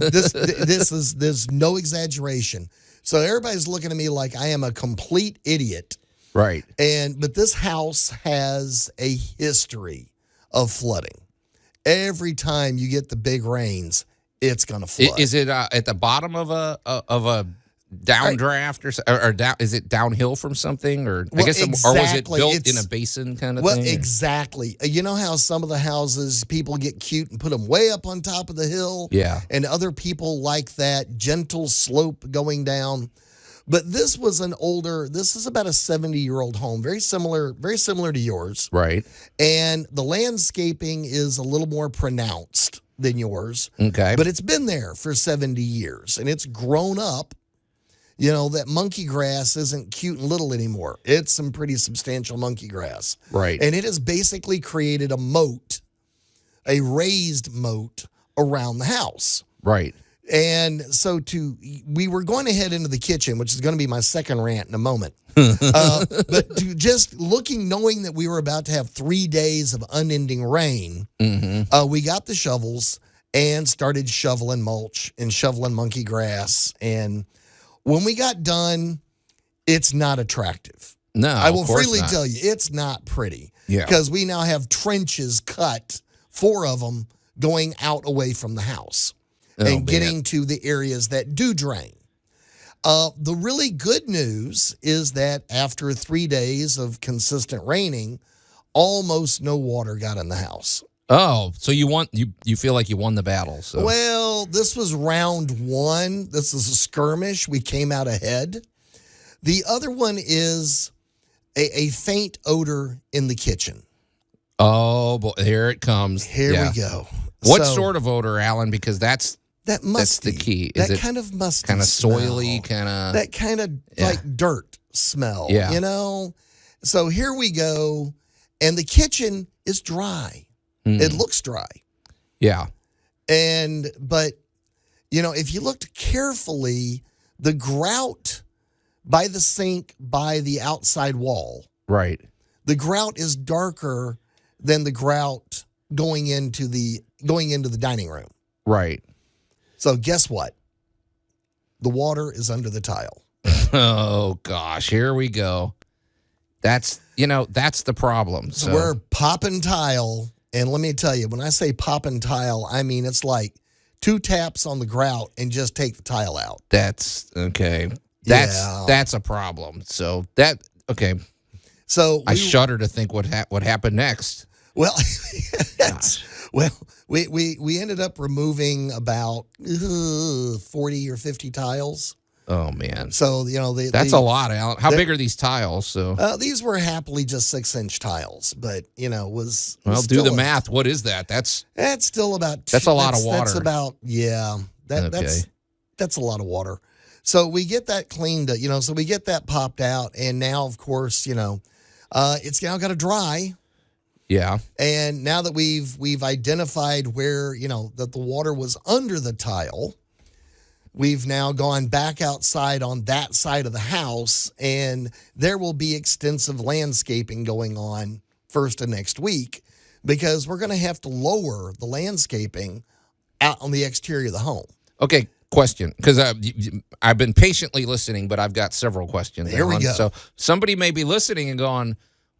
There's no exaggeration. So everybody's looking at me like I am a complete idiot. Right. But this house has a history of flooding. Every time you get the big rains, it's going to flood. Is it at the bottom of a downdraft or down? Is it downhill from something, or Well, or was it exactly. built in a basin kind of Well, thing? exactly. You know how some of the houses, people get cute and put them way up on top of the hill? Yeah. And other people like that gentle slope going down. But this is about a 70-year-old home, very similar to yours. Right. And the landscaping is a little more pronounced than yours. Okay. But it's been there for 70 years and it's grown up. That monkey grass isn't cute and little anymore. It's some pretty substantial monkey grass. Right. And it has basically created a moat, a raised moat around the house. Right. And so we were going to head into the kitchen, which is going to be my second rant in a moment. But to just knowing that we were about to have 3 days of unending rain, we got the shovels and started shoveling mulch and shoveling monkey grass. And when we got done, it's not attractive. No, I will of course freely not. tell you, it's not pretty. Yeah. Because we now have trenches cut, 4 of them, going out away from the house and getting to the areas that do drain. The really good news is that after 3 days of consistent raining, almost no water got in the house. Oh, so you feel like you won the battle. So Well, this was round 1. This is a skirmish. We came out ahead. The other one is a faint odor in the kitchen. oh boy, here it comes. Here Yeah. we go. What So, sort of odor, Alan? Because that's that musty, the key. Is that it kind of musty, kind of smell. soily, kind of That kind of like dirt smell. Yeah. So here we go, and the kitchen is dry. It looks dry, yeah. but if you looked carefully, the grout by the sink, by the outside wall, Right. the grout is darker than the grout going into the dining room. Right. So guess what? The water is under the tile. Oh gosh, here we go. That's the problem. So We're popping tile, and let me tell you, when I say popping tile, I mean it's like 2 taps on the grout and just take the tile out. that's okay. Yeah. That's a problem. So okay. So I shudder to think what happened next. well, we ended up removing about 40 or 50 tiles. Oh man. So That's a lot, Alan. How big are these tiles? So these were happily just 6-inch tiles, but was well, still do the math. What is that? That's still about. That's a lot of water. That's about that's a lot of water. So we get that cleaned, so we get that popped out, and now of course it's now got to dry. Yeah. And now that we've identified where that the water was under the tile. We've now gone back outside on that side of the house, and there will be extensive landscaping going on first of next week because we're going to have to lower the landscaping out on the exterior of the home. Okay, question, because I've been patiently listening, but I've got several questions. Here we go. So somebody may be listening and going,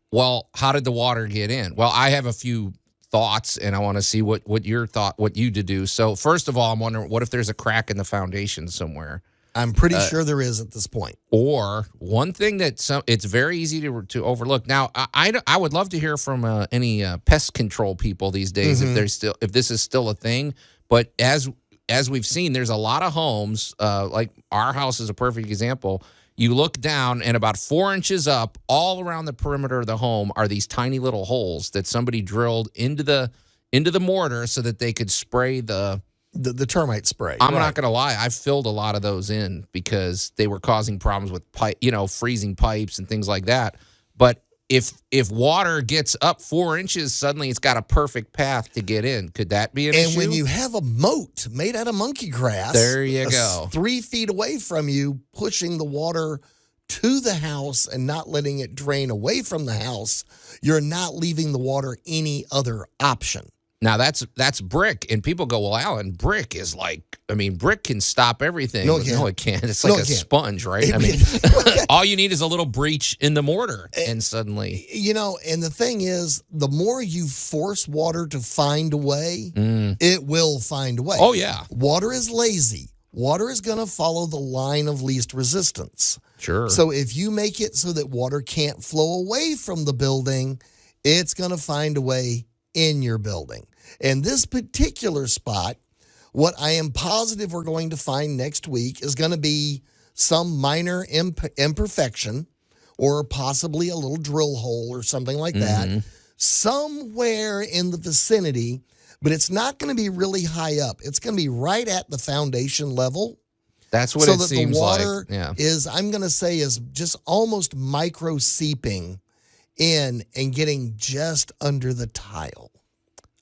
well, how did the water get in? Well, I have a few thoughts, and I want to see what you to do. So first of all, I'm wondering, what if there's a crack in the foundation somewhere? I'm pretty sure there is at this point. Or one thing that it's very easy to overlook. Now, I would love to hear from any pest control people these days if this is still a thing. But as we've seen, there's a lot of homes like our house is a perfect example. You look down, and about 4 inches up, all around the perimeter of the home, are these tiny little holes that somebody drilled into the mortar so that they could spray the termite spray. I'm not going to lie. I've filled a lot of those in because they were causing problems with freezing pipes and things like that. But if water gets up 4 inches, suddenly it's got a perfect path to get in. Could that be an issue? And when you have a moat made out of monkey grass, there you go, 3 feet away from you, pushing the water to the house and not letting it drain away from the house, you're not leaving the water any other option. Now, that's brick, and people go, well, Alan, brick is brick can stop everything. No, it can't. It's like a sponge, right? All you need is a little breach in the mortar, and suddenly. And the thing is, the more you force water to find a way, it will find a way. Oh, yeah. Water is lazy. Water is going to follow the line of least resistance. Sure. So if you make it so that water can't flow away from the building, it's going to find a way in your building. And this particular spot, what I am positive we're going to find next week is going to be some minor imperfection or possibly a little drill hole or something like that somewhere in the vicinity, but it's not going to be really high up. It's going to be right at the foundation level. That's what it seems like. So that the water is, I'm going to say, is just almost micro seeping in and getting just under the tile.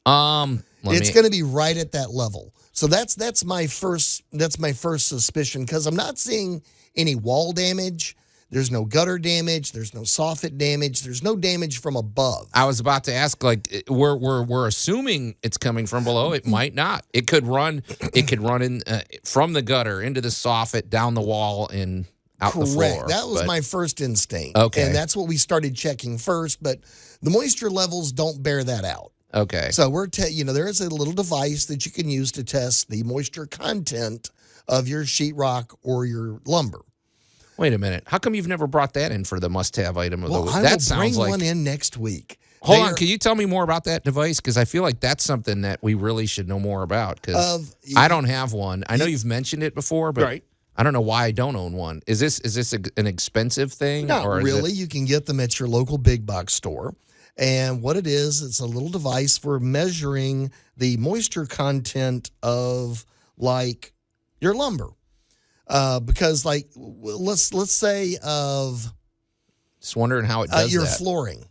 It's going to be right at that level. So that's my first suspicion, because I'm not seeing any wall damage. There's no gutter damage. There's no soffit damage. There's no damage from above. I was about to ask, we're assuming it's coming from below. It might not. It could run in from the gutter into the soffit, down the wall, and out the floor. That was my first instinct. Okay. And that's what we started checking first, but the moisture levels don't bear that out. Okay. So there is a little device that you can use to test the moisture content of your sheetrock or your lumber. Wait a minute. How come you've never brought that in for the must-have item of the week? I will bring one in next week. Hold on. Can you tell me more about that device? Because I feel like that's something that we really should know more about, because I don't have one. I know you've mentioned it before, but I don't know why I don't own one. Is this an expensive thing? Not really. You can get them at your local big box store. And what it is, it's a little device for measuring the moisture content of your lumber. Because let's say of just wondering how it does your that. flooring.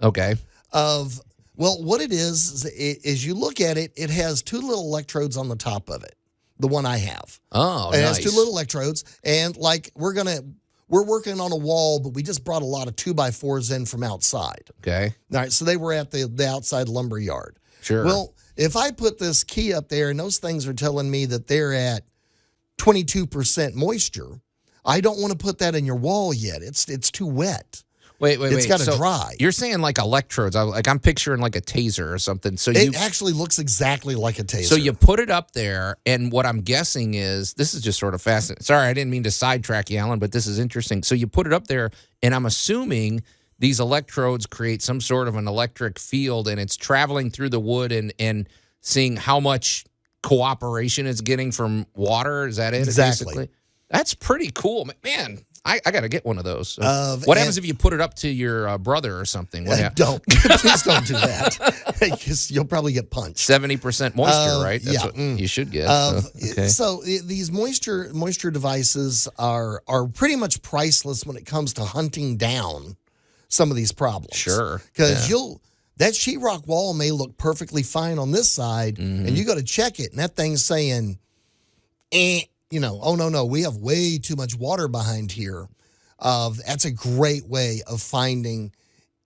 Okay. What it is you look at it, it has 2 little electrodes on the top of it. The one I have. Oh, it nice. has 2 little electrodes, and we're working on a wall, but we just brought a lot of 2x4s in from outside. Okay. All right, so they were at the outside lumber yard. Sure. Well, if I put this key up there and those things are telling me that they're at 22% moisture, I don't want to put that in your wall yet. It's too wet. Wait. It's got to dry. You're saying like electrodes. I'm picturing like a taser or something. So it actually looks exactly like a taser. So you put it up there, and what I'm guessing is, this is just sort of fascinating. Sorry, I didn't mean to sidetrack you, Alan, but this is interesting. So you put it up there, and I'm assuming these electrodes create some sort of an electric field, and it's traveling through the wood and seeing how much cooperation it's getting from water. Is that it? Exactly. Basically? That's pretty cool, man. I got to get one of those. What and- happens if you put it up to your brother or something? Don't. Please don't do that. Because you'll probably get punched. 70% moisture, right? That's yeah. what you should get. Okay. So these moisture devices are pretty much priceless when it comes to hunting down some of these problems. Sure. Because that sheetrock wall may look perfectly fine on this side, and you go to check it, and that thing's saying, oh, no, we have way too much water behind here. That's a great way of finding,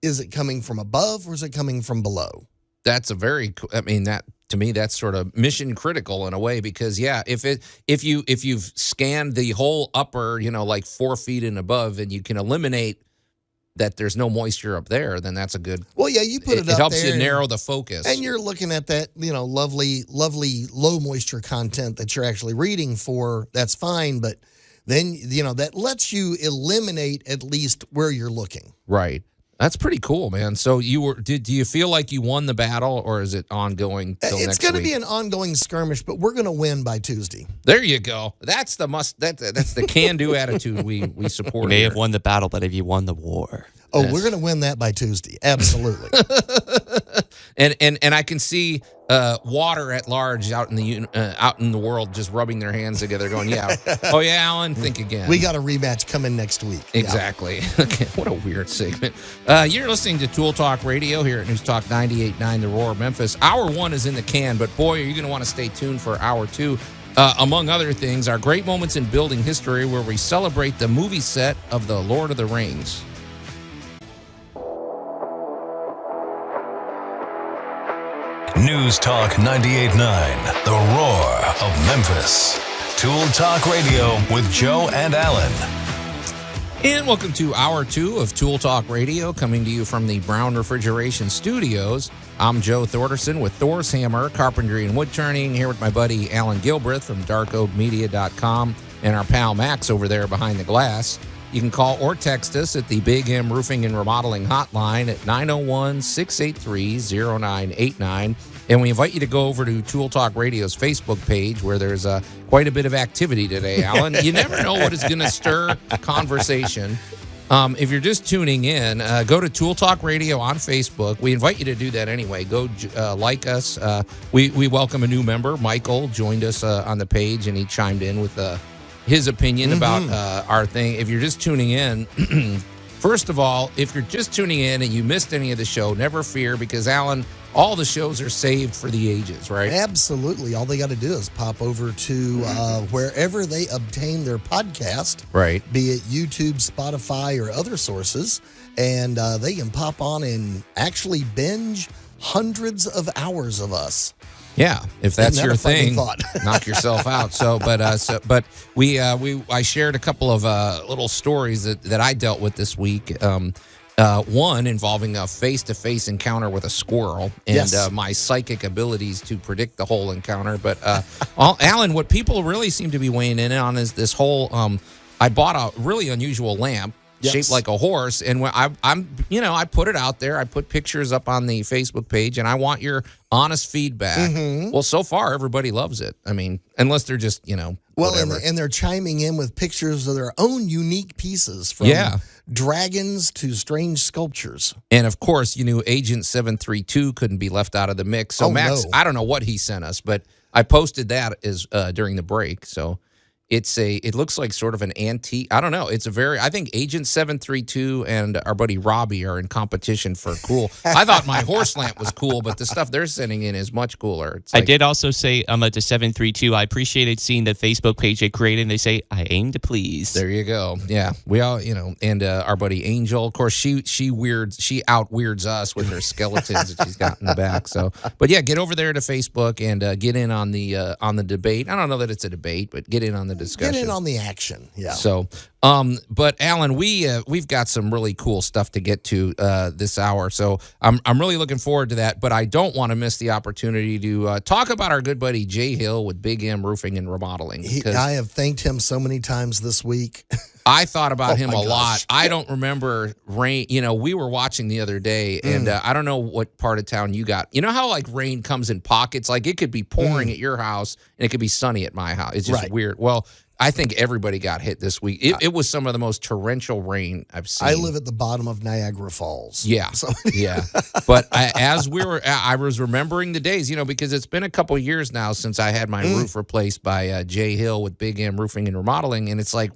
is it coming from above or is it coming from below? That's a very, that to me, that's sort of mission critical in a way, because if you've scanned the whole upper, like 4 feet and above, and you can eliminate that there's no moisture up there, then that's a good. Well, yeah, you put it up there. It helps you narrow the focus. And you're looking at that, lovely low moisture content that you're actually reading for. That's fine. But then, that lets you eliminate at least where you're looking. Right. That's pretty cool, man. So do you feel like you won the battle, or is it ongoing till next week? It's going to be an ongoing skirmish, but we're going to win by Tuesday. There you go. That's the that's the can-do attitude we support. You may have won the battle, but have you won the war? Oh, we're going to win that by Tuesday. Absolutely. and I can see water at large out in the world just rubbing their hands together, going, "Yeah, oh yeah, Allan, think again." We got a rematch coming next week. Exactly. Yeah. Okay, what a weird segment. You're listening to Tool Talk Radio here at News Talk 98.9 The Roar Memphis. Hour 1 is in the can, but boy, are you going to want to stay tuned for Hour 2. Among other things, our great moments in building history, where we celebrate the movie set of The Lord of the Rings. News Talk 98.9, The Roar of Memphis. Tool Talk Radio with Joe and Allan. And welcome to Hour 2 of Tool Talk Radio, coming to you from the Brown Refrigeration Studios. I'm Joe Thorderson with Thor's Hammer, Carpentry and Wood Turning, here with my buddy Allan Gilbreth from darkoakmedia.com and our pal Max over there behind the glass. You can call or text us at the Big M Roofing and Remodeling Hotline at 901-683-0989. And we invite you to go over to Tool Talk Radio's Facebook page, where there's quite a bit of activity today, Allan. You never know what is going to stir conversation. If you're just tuning in, go to Tool Talk Radio on Facebook. We invite you to do that anyway. Go like us. We welcome a new member. Michael joined us on the page, and he chimed in with his opinion about our thing. If you're just tuning in, first of all, if you're just tuning in and you missed any of the show, never fear, because Allan, all the shows are saved for the ages, right? Absolutely. All they got to do is pop over to wherever they obtain their podcast, right? Be it YouTube, Spotify, or other sources, and they can pop on and actually binge hundreds of hours of us. Yeah, if that's your thing, knock yourself out. But I shared a couple of little stories that I dealt with this week. One involving a face-to-face encounter with a squirrel and my psychic abilities to predict the whole encounter. But Allan, what people really seem to be weighing in on is this whole. I bought a really unusual lamp. Shaped like a horse, and when I put it out there. I put pictures up on the Facebook page, and I want your honest feedback. Well, so far everybody loves it. I mean, unless they're just whatever. And they're chiming in with pictures of their own unique pieces, from dragons to strange sculptures. And of course, Agent 732 couldn't be left out of the mix. So Max, I don't know what he sent us, but I posted that during the break. So. It looks like sort of an antique. I don't know. I think Agent 732 and our buddy Robbie are in competition for cool. I thought my horse lamp was cool, but the stuff they're sending in is much cooler. I did also say, at the 732, I appreciated seeing the Facebook page they created, and they say, I aim to please. There you go. Yeah. We all, and our buddy Angel, of course, she out weirds us with her skeletons that she's got in the back. So, but yeah, get over there to Facebook and get in on the debate. I don't know that it's a debate, but get in on the discussion. Get in on the action. Yeah. So, but Allan, we've got some really cool stuff to get to this hour. So I'm really looking forward to that. But I don't want to miss the opportunity to talk about our good buddy Jay Hill with Big M Roofing and Remodeling. I have thanked him so many times this week. I thought about him a lot. I don't remember rain. We were watching the other day, and I don't know what part of town you got. You know how rain comes in pockets? Like it could be pouring at your house, and it could be sunny at my house. It's just weird. Well, well, I think everybody got hit this week. It was some of the most torrential rain I've seen. I live at the bottom of Niagara Falls. Yeah, So, yeah. But I was remembering the days, because it's been a couple years now since I had my roof replaced by Jay Hill with Big M Roofing and Remodeling, and it's like,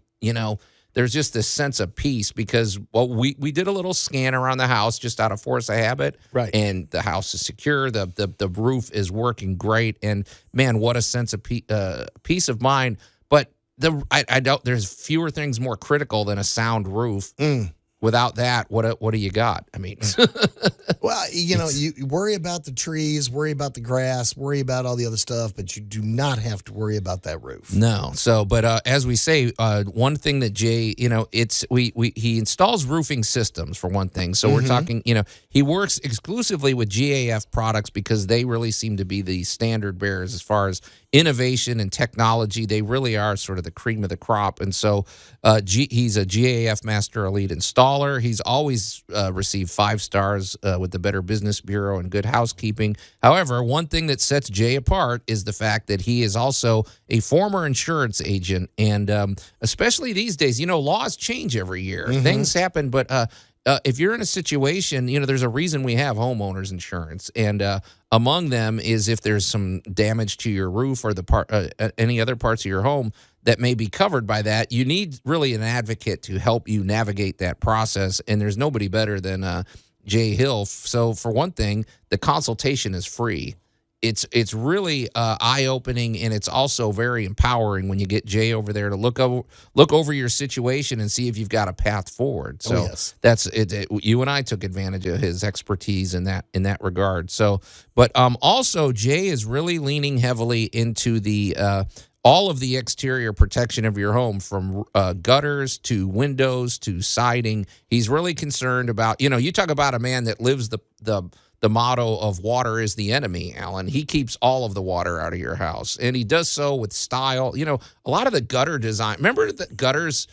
there's just this sense of peace because we did a little scan around the house just out of force of habit, right? And the house is secure, the roof is working great, and man, what a sense of peace of mind. But I don't. There's fewer things more critical than a sound roof. Without that, what do you got? I mean, well, you worry about the trees, worry about the grass, worry about all the other stuff, but you do not have to worry about that roof. No. So, but as we say, one thing that Jay, he installs roofing systems for one thing. So we're talking, he works exclusively with GAF products because they really seem to be the standard bearers as far as innovation and technology. They really are sort of the cream of the crop. And so he's a GAF Master Elite installer. He's always received 5 stars with the Better Business Bureau and Good Housekeeping. However, one thing that sets Jay apart is the fact that he is also a former insurance agent. And especially these days, laws change every year. Things happen, but if you're in a situation, there's a reason we have homeowners insurance, and among them is if there's some damage to your roof or any other parts of your home that may be covered by that, you need really an advocate to help you navigate that process, and there's nobody better than Jay Hill. So for one thing, the consultation is free. It's really eye-opening, and it's also very empowering when you get Jay over there to look over your situation and see if you've got a path forward. So yes. That's it. You and I took advantage of his expertise in that regard. So, but also Jay is really leaning heavily into the all of the exterior protection of your home, from gutters to windows to siding. He's really concerned about, you talk about a man that lives the motto of water is the enemy, Allan. He keeps all of the water out of your house, and he does so with style. A lot of the gutter design, remember the gutters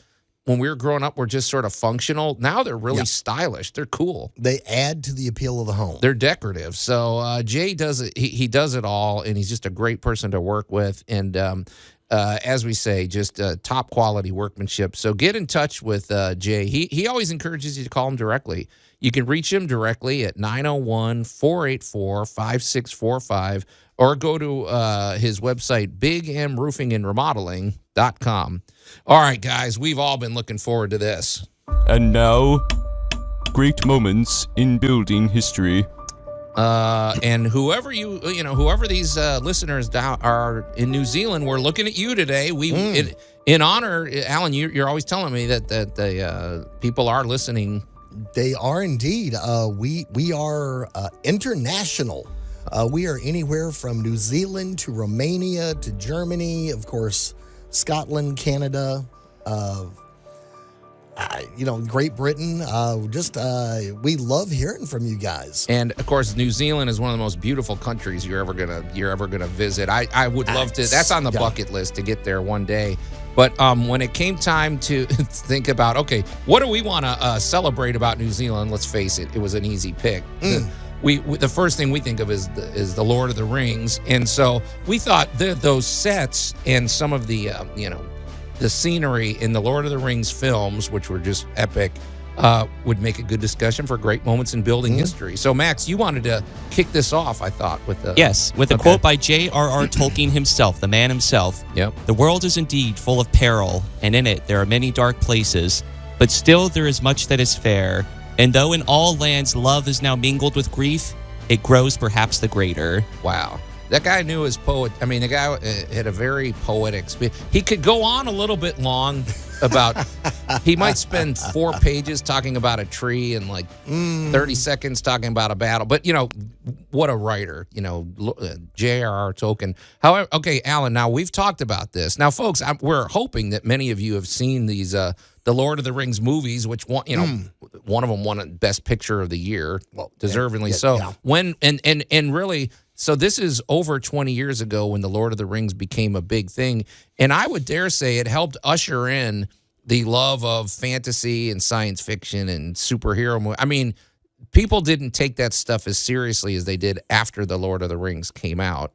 when we were growing up were just sort of functional? Now they're really stylish. They're cool. They add to the appeal of the home. They're decorative. So Jay does it. He does it all, and he's just a great person to work with. And as we say, just top quality workmanship. So get in touch with Jay. He always encourages you to call him directly. You can reach him directly at 901-484-5645 or go to his website, bigmroofingandremodeling.com. All right, guys, we've all been looking forward to this. And now, great moments in building history. And whoever these listeners are in New Zealand, we're looking at you today. In honor, Allan, you're always telling me that the people are listening. They are indeed. We are international. We are anywhere from New Zealand to Romania to Germany, of course, Scotland, Canada, Great Britain. We love hearing from you guys. And of course, New Zealand is one of the most beautiful countries you're ever gonna visit. I would love to. That's on the bucket list to get there one day. But when it came time to think about, okay, what do we want to celebrate about New Zealand? Let's face it, it was an easy pick. The first thing we think of is the Lord of the Rings, and so we thought those sets and some of the the scenery in the Lord of the Rings films, which were just epic, would make a good discussion for great moments in building history. So, Max, you wanted to kick this off, I thought, with a quote by J.R.R. Tolkien himself, the man himself. Yep. The world is indeed full of peril, and in it there are many dark places, but still there is much that is fair. And though in all lands love is now mingled with grief, it grows perhaps the greater. Wow. That guy knew his poet. I mean, the guy had a very poetic speech. He could go on a little bit long about, he might spend 4 pages talking about a tree and like 30 seconds talking about a battle. But, what a writer, J.R.R. Tolkien. However, okay, Allan, now we've talked about this. Now, folks, we're hoping that many of you have seen these, the Lord of the Rings movies, which one of them won Best Picture of the Year, deservingly so. Yeah. When and really, so this is over 20 years ago when the Lord of the Rings became a big thing, and I would dare say it helped usher in the love of fantasy and science fiction and superhero movies. I mean, people didn't take that stuff as seriously as they did after the Lord of the Rings came out.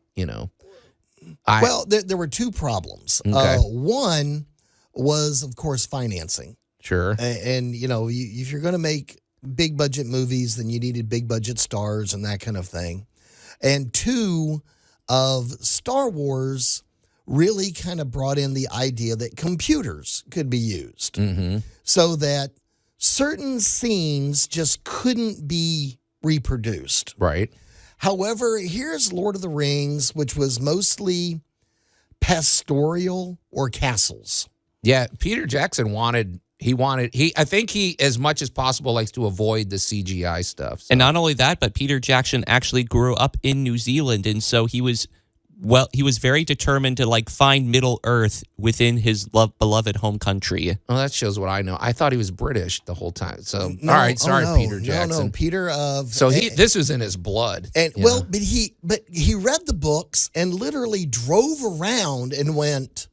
Well, there were two problems. Okay. One was, of course, financing. Sure. And if you're going to make big budget movies, then you needed big budget stars and that kind of thing. And two, of Star Wars really kind of brought in the idea that computers could be used so that certain scenes just couldn't be reproduced. Right. However, here's Lord of the Rings, which was mostly pastoral or castles. Yeah, Peter Jackson I think he, as much as possible, likes to avoid the CGI stuff. So. And not only that, but Peter Jackson actually grew up in New Zealand, and so he was very determined to find Middle Earth within his beloved home country. Well, that shows what I know. I thought he was British the whole time. So, No, all right, sorry, no, Peter Jackson. No, Peter. So this was in his blood. And but he read the books and literally drove around and went,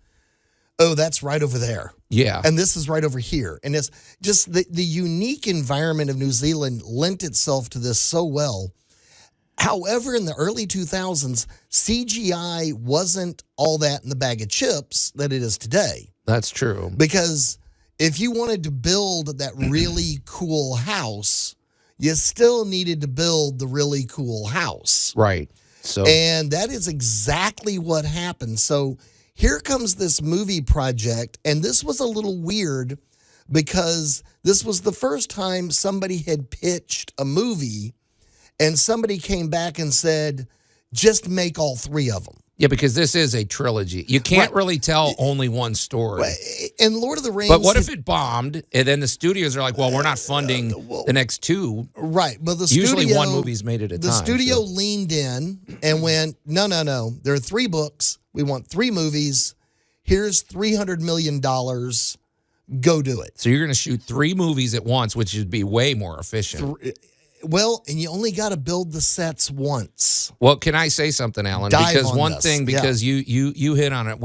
"Oh, that's right over there." Yeah. And this is right over here. And it's just the unique environment of New Zealand lent itself to this so well. However, in the early 2000s, CGI wasn't all that in the bag of chips that it is today. That's true. Because if you wanted to build that really cool house, you still needed to build the really cool house. Right. So, And that is exactly what happened. So here comes this movie project, and this was a little weird because this was the first time somebody had pitched a movie and somebody came back and said, just make all three of them. yeah, because this is a trilogy. You can't really tell only one story. And Lord of the Rings. But what if it bombed, and then the studios are like, well, we're not funding the next two. Right. Well, Usually one movie's made at a time. The studio so. leaned in and went, no. There are 3 books. We want 3 movies. Here's $300 million. Go do it. So you're going to shoot 3 movies at once, which would be way more efficient. Well, and you only got to build the sets once. Well, can I say something, Allan? Dive because on one this. thing, because you hit on it.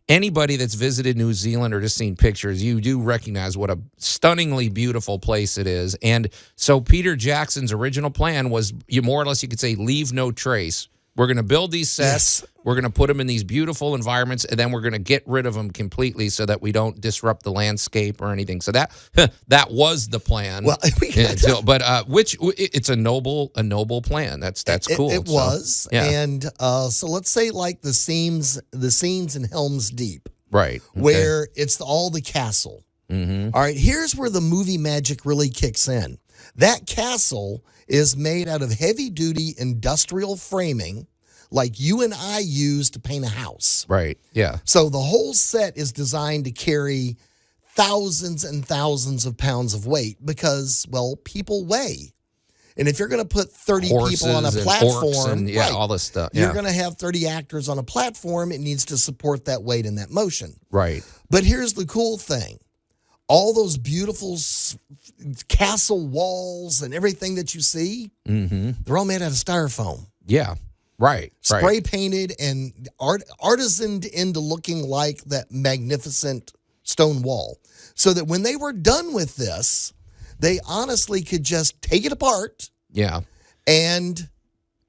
Anybody that's visited New Zealand or just seen pictures, you do recognize what a stunningly beautiful place it is. And so Peter Jackson's original plan was, more or less, you could say, leave no trace. We're going to build these sets. Yes. We're going to put them in these beautiful environments, and then we're going to get rid of them completely so that we don't disrupt the landscape or anything. So that was the plan. Well, it's a noble plan. That's cool. It was. And so let's say the scenes in Helm's Deep. Right. Okay. Where it's all the castle. Mm-hmm. All right, here's where the movie magic really kicks in. That castle is made out of heavy-duty industrial framing like you and I use to paint a house. Right, yeah. So the whole set is designed to carry thousands and thousands of pounds of weight because, well, people weigh. And if you're going to put 30 people on a platform, and all this stuff. You're going to have 30 actors on a platform. It needs to support that weight and that motion. Right. But here's the cool thing. All those beautiful castle walls and everything that you see, they're all made out of styrofoam. Yeah, right. Spray painted and artisaned into looking like that magnificent stone wall. So that when they were done with this, they honestly could just take it apart and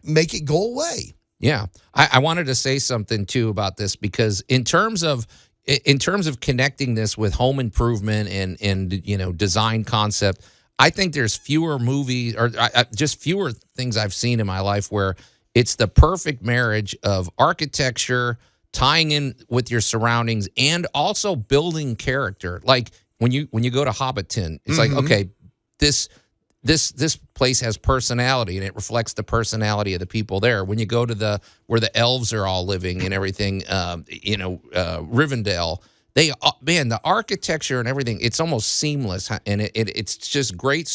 make it go away. Yeah. I wanted to say something, too, about this because in terms of connecting this with home improvement and design concept, I think there's fewer movies or just fewer things I've seen in my life where it's the perfect marriage of architecture, tying in with your surroundings, and also building character. Like when you go to Hobbiton, it's like, okay, this place has personality and it reflects the personality of the people there. When you go to where the elves are all living and everything, Rivendell, the architecture and everything, it's almost seamless, and it's just great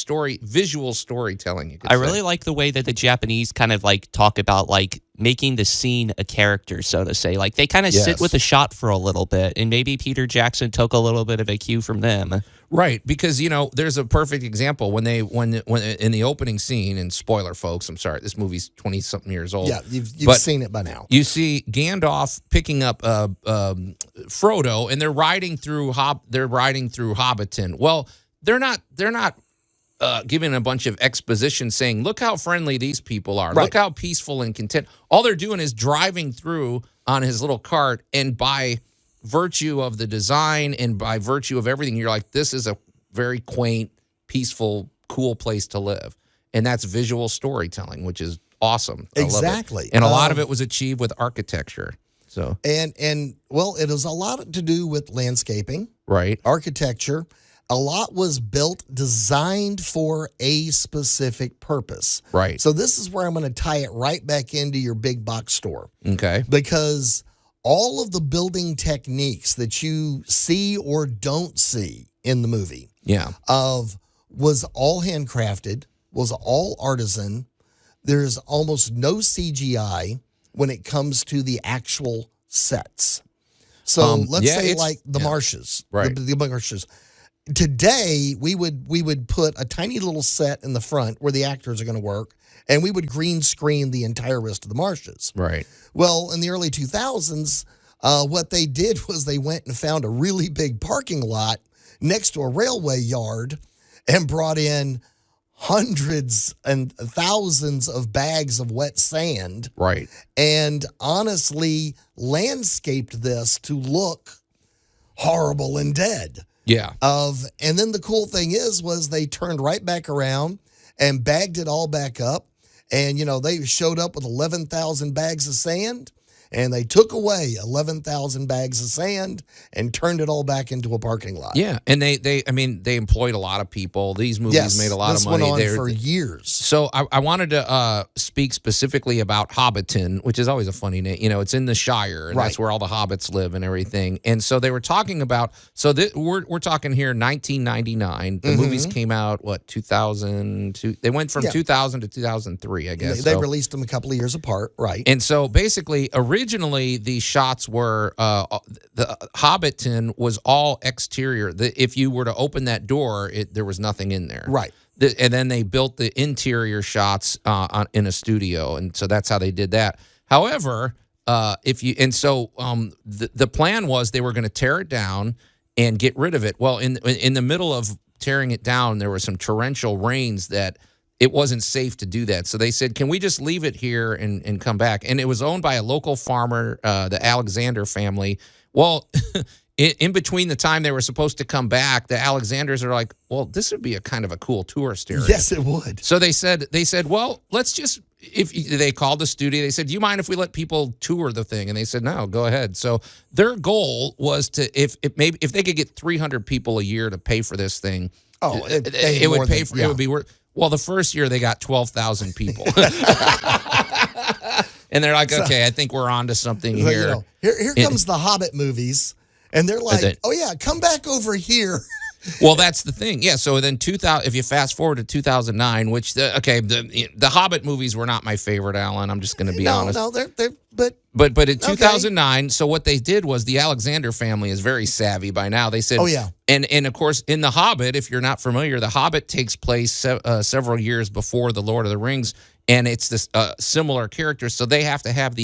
visual storytelling. You could say. Really like the way that the Japanese kind of talk about making the scene a character, so to say. They kind of sit with the shot for a little bit, and maybe Peter Jackson took a little bit of a cue from them. Right, because there's a perfect example when in the opening scene, and spoiler, folks, I'm sorry, this movie's 20-something years old. Yeah, you've seen it by now. You see Gandalf picking up Frodo, and they're riding through Hobbiton. Well, they're not giving a bunch of exposition saying, look how friendly these people are. Right. Look how peaceful and content. All they're doing is driving through on his little cart, and by virtue of the design and by virtue of everything, you're like, this is a very quaint, peaceful, cool place to live. And that's visual storytelling, which is awesome. I love it. Exactly. And a lot of it was achieved with architecture. So And well, it was a lot to do with landscaping, right. architecture. A lot was built, designed for a specific purpose. Right. So this is where I'm going to tie it right back into your big box store. Okay. Because all of the building techniques that you see or don't see in the movie Yeah. was all handcrafted, was all artisan. There's almost no CGI when it comes to the actual sets. So let's say like the marshes, right? The marshes. Today we would put a tiny little set in the front where the actors are going to work, and we would green screen the entire rest of the marshes. Right. Well, in the early 2000s, what they did was they went and found a really big parking lot next to a railway yard and brought in hundreds and thousands of bags of wet sand. Right. And honestly landscaped this to look horrible and dead. Yeah. And then the cool thing was they turned right back around and bagged it all back up. And, they showed up with 11,000 bags of sand, and they took away 11,000 bags of sand and turned it all back into a parking lot. Yeah, and they employed a lot of people. These movies made a lot of money. This went on for years. So I wanted to speak specifically about Hobbiton, which is always a funny name. It's in the Shire, and that's where all the hobbits live and everything. And so they were talking about. So we're talking here 1999. The movies came out 2002. They went from 2000 to 2003, I guess. They released them a couple of years apart, right? And so basically, originally the shots were the Hobbiton was all exterior. If you were to open that door, there was nothing in there. Right. And then they built the interior shots in a studio, and so that's how they did that. However, the plan was they were going to tear it down and get rid of it. Well, in the middle of tearing it down, there were some torrential rains that it wasn't safe to do that. So they said, can we just leave it here and come back? And it was owned by a local farmer, the Alexander family. Well, in between the time they were supposed to come back, the Alexanders are like, well, this would be a kind of a cool tourist area. Yes, it would. So they said, well, let's just, if they called the studio, they said, do you mind if we let people tour the thing? And they said, no, go ahead. So their goal was to, if they could get 300 people a year to pay for this thing, it would pay for, it would be worth. Well, the first year they got 12,000 people. And they're like, okay, I think we're on to something here. Here comes the Hobbit movies. And they're like, oh, yeah, come back over here. Well, that's the thing. Yeah, so then 2000, if you fast forward to 2009, which, the Hobbit movies were not my favorite, Allan. I'm just going to be honest. No, they're But in 2009, so what they did was the Alexander family is very savvy by now. They said, oh, yeah. And of course, in The Hobbit, if you're not familiar, The Hobbit takes place several years before The Lord of the Rings, and it's this similar character, so they have to have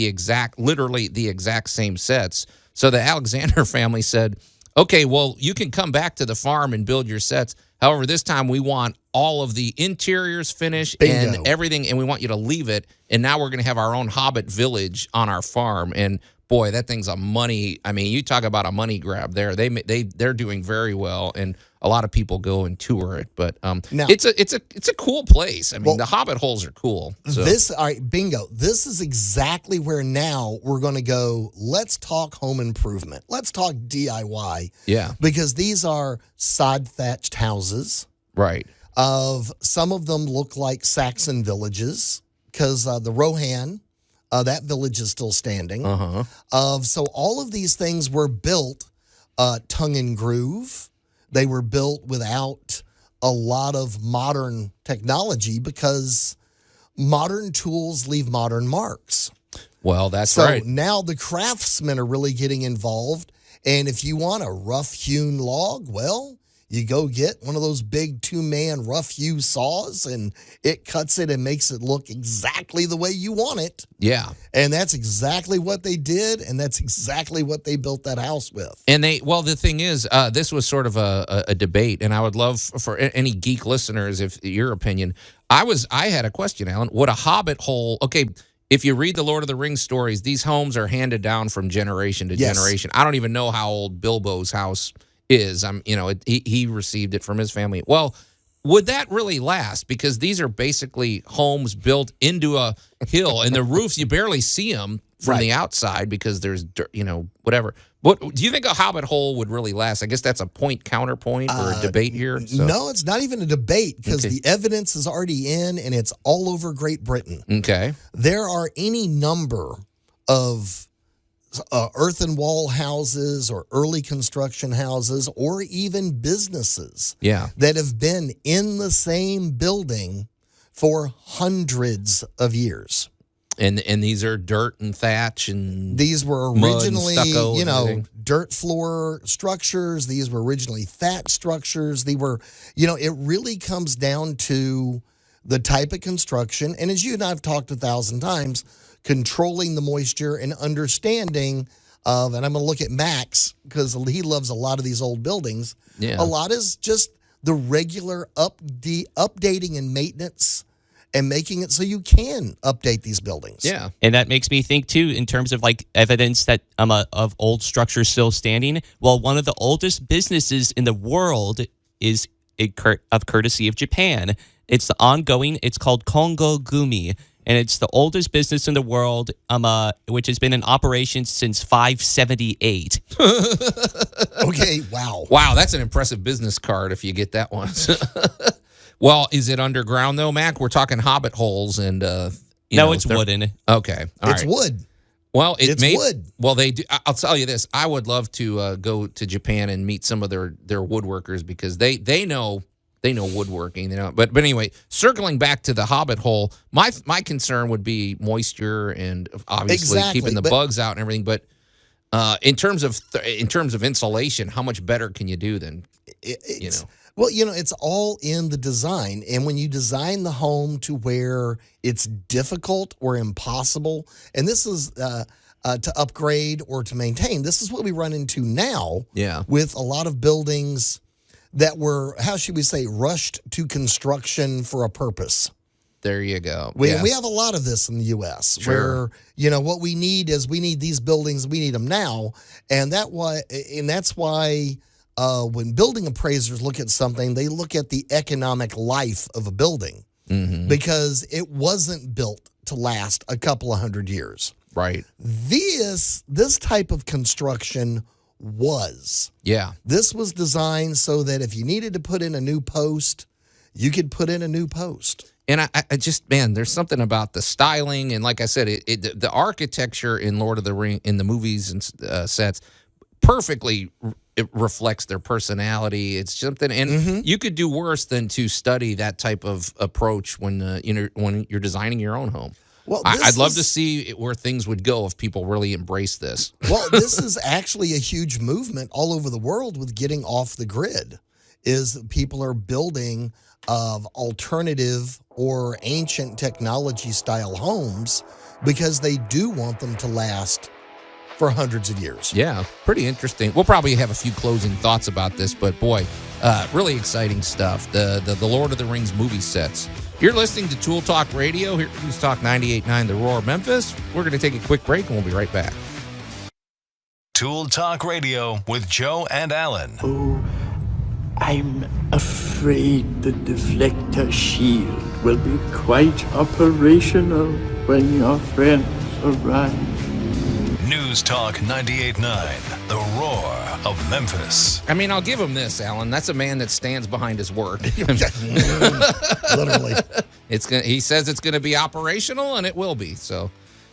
literally the exact same sets. So the Alexander family said, okay, well, you can come back to the farm and build your sets. However, this time we want all of the interiors finished and everything, and we want you to leave it. And now we're going to have our own Hobbit village on our farm. And boy, that thing's a money. I mean, you talk about a money grab there. They're doing very well, and a lot of people go and tour it. But now, it's a cool place. I mean, the Hobbit holes are cool. So. All right, bingo. This is exactly where now we're going to go. Let's talk home improvement. Let's talk DIY. Yeah, because these are sod thatched houses. Right. Some of them look like Saxon villages because the Rohan. That village is still standing. So all of these things were built tongue and groove. They were built without a lot of modern technology because modern tools leave modern marks. Well, that's right. So now the craftsmen are really getting involved. And if you want a rough-hewn log, well, You go get one of those big 2-man rough hew saws, and it cuts it and makes it look exactly the way you want it. Yeah. And that's exactly what they did, and that's exactly what they built that house with. And the thing is, this was sort of a debate, and I would love for any geek listeners, if your opinion. I had a question, Alan. Would a hobbit hole? Okay, if you read the Lord of the Rings stories, these homes are handed down from generation to generation. I don't even know how old Bilbo's house is. He received it from his family. Well, would that really last? Because these are basically homes built into a hill, and the roofs, you barely see them from the outside because there's dirt, whatever. What do you think a hobbit hole would really last? I guess that's a counterpoint or a debate here. So. No, it's not even a debate because the evidence is already in, and it's all over Great Britain. Okay. There are any number of earthen wall houses or early construction houses or even businesses that have been in the same building for hundreds of years. And these are dirt and thatch, and these were originally, stucco, dirt floor structures. These were originally thatch structures. They were, it really comes down to the type of construction. And as you and I have talked 1,000 times, controlling the moisture and understanding of, and I'm going to look at Max because he loves a lot of these old buildings. Yeah. A lot is just the regular updating and maintenance and making it so you can update these buildings. Yeah. And that makes me think, too, in terms of like evidence that of old structures still standing. Well, one of the oldest businesses in the world is of courtesy of Japan. It's called Kongo Gumi. And it's the oldest business in the world, which has been in operation since 578. Okay, wow. Wow, that's an impressive business card if you get that one. Well, is it underground, though, Mac? We're talking hobbit holes and... No, it's wooden. Okay, it's wood. Well, it's wood. Well, they do. I'll tell you this. I would love to go to Japan and meet some of their woodworkers because they know... They know woodworking, But anyway, circling back to the hobbit hole, my concern would be moisture and obviously keeping the bugs out and everything. But in terms of insulation, how much better can you do than Well, it's all in the design, and when you design the home to where it's difficult or impossible, and this is to upgrade or to maintain. This is what we run into now. Yeah. With a lot of buildings that were, how should we say, rushed to construction for a purpose. There you go. We have a lot of this in the U.S. Sure. where, what we need is we need these buildings, we need them now. And that's why when building appraisers look at something, they look at the economic life of a building because it wasn't built to last a couple of hundred years. Right. This type of construction was. Yeah. This was designed so that if you needed to put in a new post, you could put in a new post. And I just, man, there's something about the styling. And like I said, the architecture in Lord of the Rings, in the movies and sets, perfectly it reflects their personality. It's something, and you could do worse than to study that type of approach when you're designing your own home. Well, I'd love to see where things would go if people really embrace this. Well, this is actually a huge movement all over the world with getting off the grid, is that people are building alternative or ancient technology style homes because they do want them to last for hundreds of years. Yeah, pretty interesting. We'll probably have a few closing thoughts about this, but boy, really exciting stuff. The Lord of the Rings movie sets. You're listening to Tool Talk Radio here at News Talk 98.9 The Roar Memphis. We're going to take a quick break and we'll be right back. Tool Talk Radio with Joe and Allan. Oh, I'm afraid the deflector shield will be quite operational when your friends arrive. News Talk 98.9 The Roar of Memphis. I mean, I'll give him this, Allan. That's a man that stands behind his word. Literally. He says it's going to be operational, and it will be. So,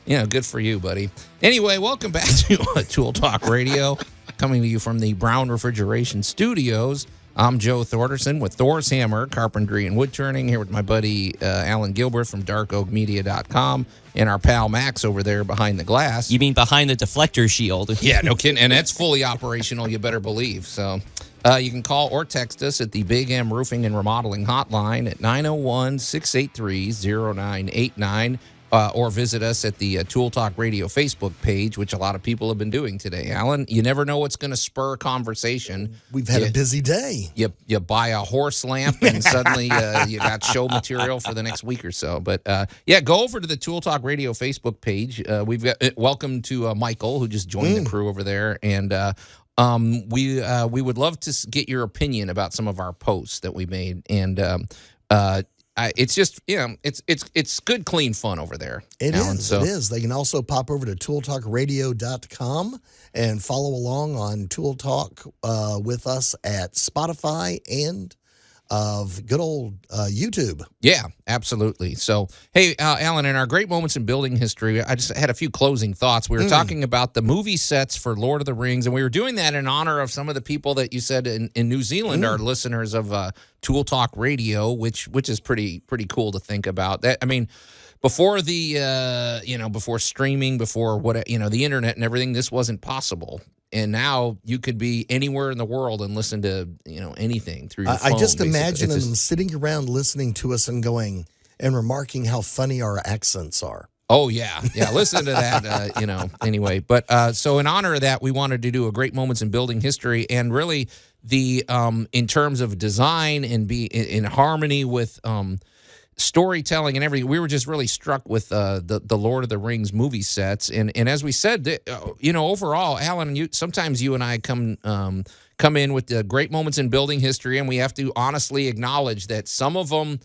good for you, buddy. Anyway, welcome back to Tool Talk Radio, coming to you from the Brown Refrigeration Studios. I'm Joe Thorderson with Thor's Hammer, Carpentry and Wood Turning, here with my buddy Allan Gilbert from darkoakmedia.com and our pal Max over there behind the glass. You mean behind the deflector shield? Yeah, no kidding. And that's fully operational, you better believe. So, You can call or text us at the Big M Roofing and Remodeling Hotline at 901-683-0989. Or visit us at the Tool Talk Radio Facebook page, which a lot of people have been doing today. Allan, you never know what's going to spur a conversation. We've had a busy day. You buy a horse lamp and suddenly you got show material for the next week or so. But go over to the Tool Talk Radio Facebook page. We've got welcome to Michael, who just joined the crew over there, and we would love to get your opinion about some of our posts that we made, and it's just, it's good, clean fun over there. It is. They can also pop over to tooltalkradio.com and follow along on Tool Talk with us at Spotify and of good old YouTube. Yeah, absolutely. So, hey, Allan, in our great moments in building history, I just had a few closing thoughts. We were talking about the movie sets for Lord of the Rings, and we were doing that in honor of some of the people that you said in New Zealand are listeners of Tool Talk Radio, which is pretty cool to think about. That, I mean, before the before streaming, before the internet and everything, this wasn't possible. And now you could be anywhere in the world and listen to anything through your phone. I just imagine them sitting around listening to us and going and remarking how funny our accents are. Oh yeah, listen to that. Anyway, but so in honor of that, we wanted to do a great moments in building history, and really the in terms of design and be in harmony with storytelling and everything. We were just really struck with the Lord of the Rings movie sets, and as we said, overall, Allan, sometimes you and I come in with the great moments in building history, and we have to honestly acknowledge that some of them,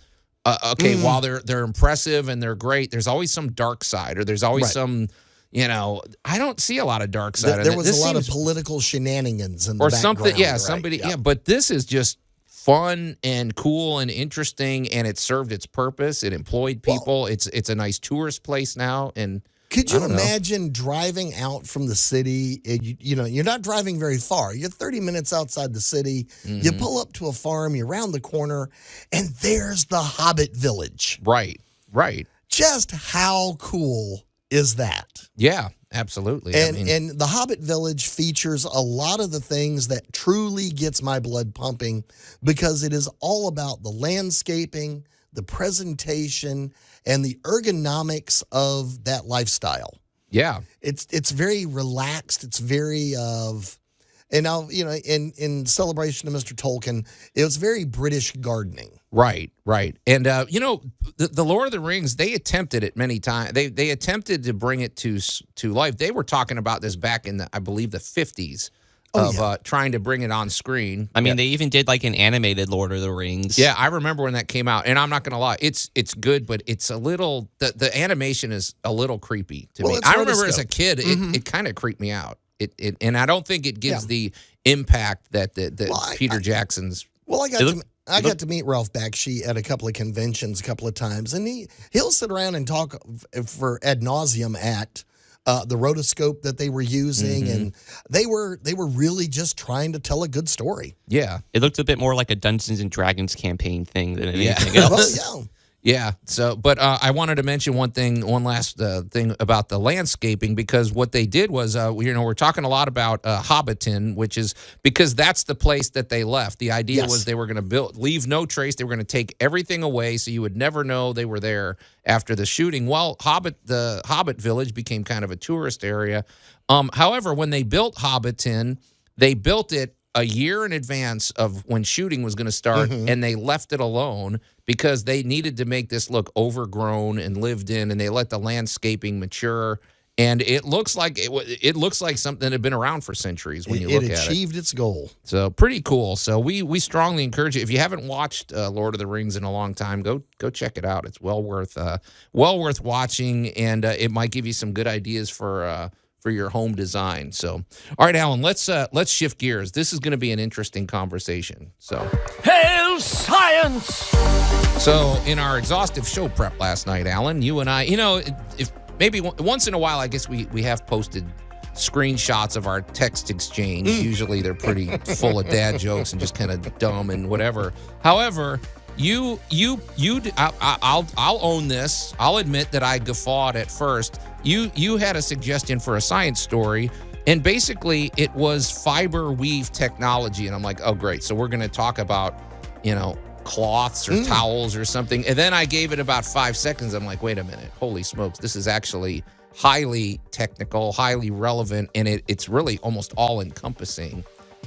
while they're impressive and they're great, there's always some dark side, or there's always some. I don't see a lot of dark side. There was a lot of political shenanigans in the background. Something. Yeah, somebody. Right, yeah, but this is just fun and cool and interesting, and it served its purpose. It employed people. It's a nice tourist place now. And could you imagine driving out from the city? You're not driving very far. You're 30 minutes outside the city. Mm-hmm. You pull up to a farm. You're around the corner, and there's the Hobbit village. Right. Just how cool is that? Yeah. Absolutely. And the Hobbit Village features a lot of the things that truly gets my blood pumping, because it is all about the landscaping, the presentation, and the ergonomics of that lifestyle. Yeah. It's very relaxed. It's very and now, in celebration of Mr. Tolkien, it was very British gardening. Right. And, the Lord of the Rings, they attempted it many times. They attempted to bring it to life. They were talking about this back in, I believe, the 50s trying to bring it on screen. I mean, they even did like an animated Lord of the Rings. Yeah, I remember when that came out. And I'm not going to lie, it's good, but it's a little, the animation is a little creepy to me. I remember as a kid, it kind of creeped me out. And I don't think it gives the impact that Peter Jackson's. Well, I got to meet Ralph Bakshi at a couple of conventions a couple of times, and he'll sit around and talk for ad nauseum at the rotoscope that they were using, and they were really just trying to tell a good story. Yeah, it looked a bit more like a Dungeons and Dragons campaign thing than anything else. Oh, yeah. Yeah. So, but I wanted to mention one last thing about the landscaping, because what they did was, we're talking a lot about Hobbiton, which is because that's the place that they left. The idea was they were going to leave no trace. They were going to take everything away, so you would never know they were there after the shooting. Well, the Hobbit Village became kind of a tourist area. However, when they built Hobbiton, they built it a year in advance of when shooting was going to start, and they left it alone because they needed to make this look overgrown and lived in, and they let the landscaping mature. And it looks like something that had been around for centuries when you look at it. It achieved its goal. So pretty cool. So we strongly encourage you, if you haven't watched Lord of the Rings in a long time, go check it out. It's well worth watching, and it might give you some good ideas for your home design. So, all right, Allan, let's shift gears. This is going to be an interesting conversation. So, Hail science! So, in our exhaustive show prep last night, Allan, you and I, if maybe once in a while, I guess we have posted screenshots of our text exchange. Usually, they're pretty full of dad jokes and just kind of dumb and whatever. However, I'll own this. I'll admit that I guffawed at first. You had a suggestion for a science story And basically, it was fiber weave technology. And I'm like, oh, great. So we're going to talk about, cloths or towels or something. And then I gave it about 5 seconds. I'm like, wait a minute. Holy smokes. This is actually highly technical, highly relevant, and it's really almost all encompassing.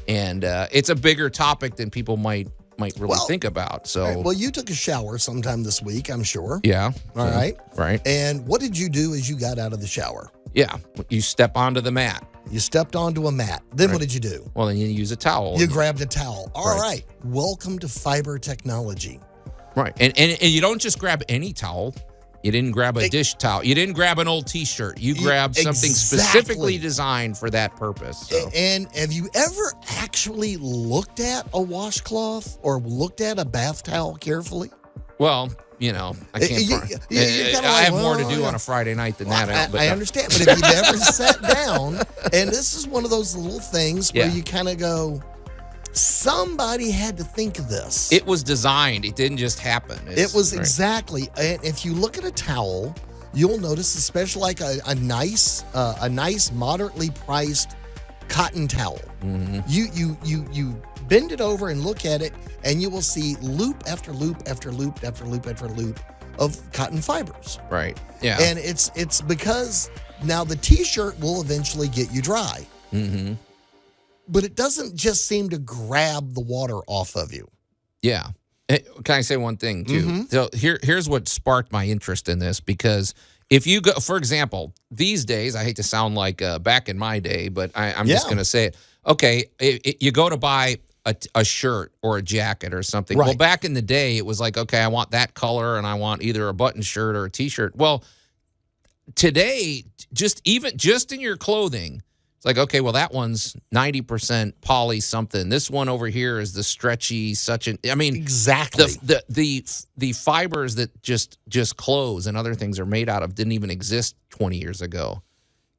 And it's a bigger topic than people might really think about. So, right, well, you took a shower sometime this week, I'm sure. Yeah. All right. Right. And what did you do as you got out of the shower? Yeah. You step onto the mat. You stepped onto a mat. Then what did you do? Well, then you use a towel. You grabbed a towel. All right. Welcome to fiber technology. Right. And you don't just grab any towel. You didn't grab a dish towel. You didn't grab an old T-shirt. You grabbed something specifically designed for that purpose. So. And have you ever actually looked at a washcloth or looked at a bath towel carefully? Well, I can't. I have more to do on a Friday night than that. I understand, but if you've ever sat down, and this is one of those little things where you kind of go, somebody had to think of this. It was designed. It didn't just happen. It was exactly. And if you look at a towel, you'll notice, especially like a nice, moderately priced cotton towel. Mm-hmm. You bend it over and look at it, and you will see loop after loop after loop after loop after loop of cotton fibers. Right. Yeah. And it's because now the T-shirt will eventually get you dry. Mm-hmm. But it doesn't just seem to grab the water off of you. Yeah. Can I say one thing, too? Mm-hmm. So here's what sparked my interest in this, because if you go, for example, these days, I hate to sound like back in my day, but I'm just going to say it. Okay, you go to buy a shirt or a jacket or something. Right. Well, back in the day, it was like, okay, I want that color and I want either a button shirt or a T-shirt. Well, today, just in your clothing, it's like, okay, well, that one's 90% poly something. This one over here is the stretchy exactly. The fibers that just clothes and other things are made out of didn't even exist 20 years ago.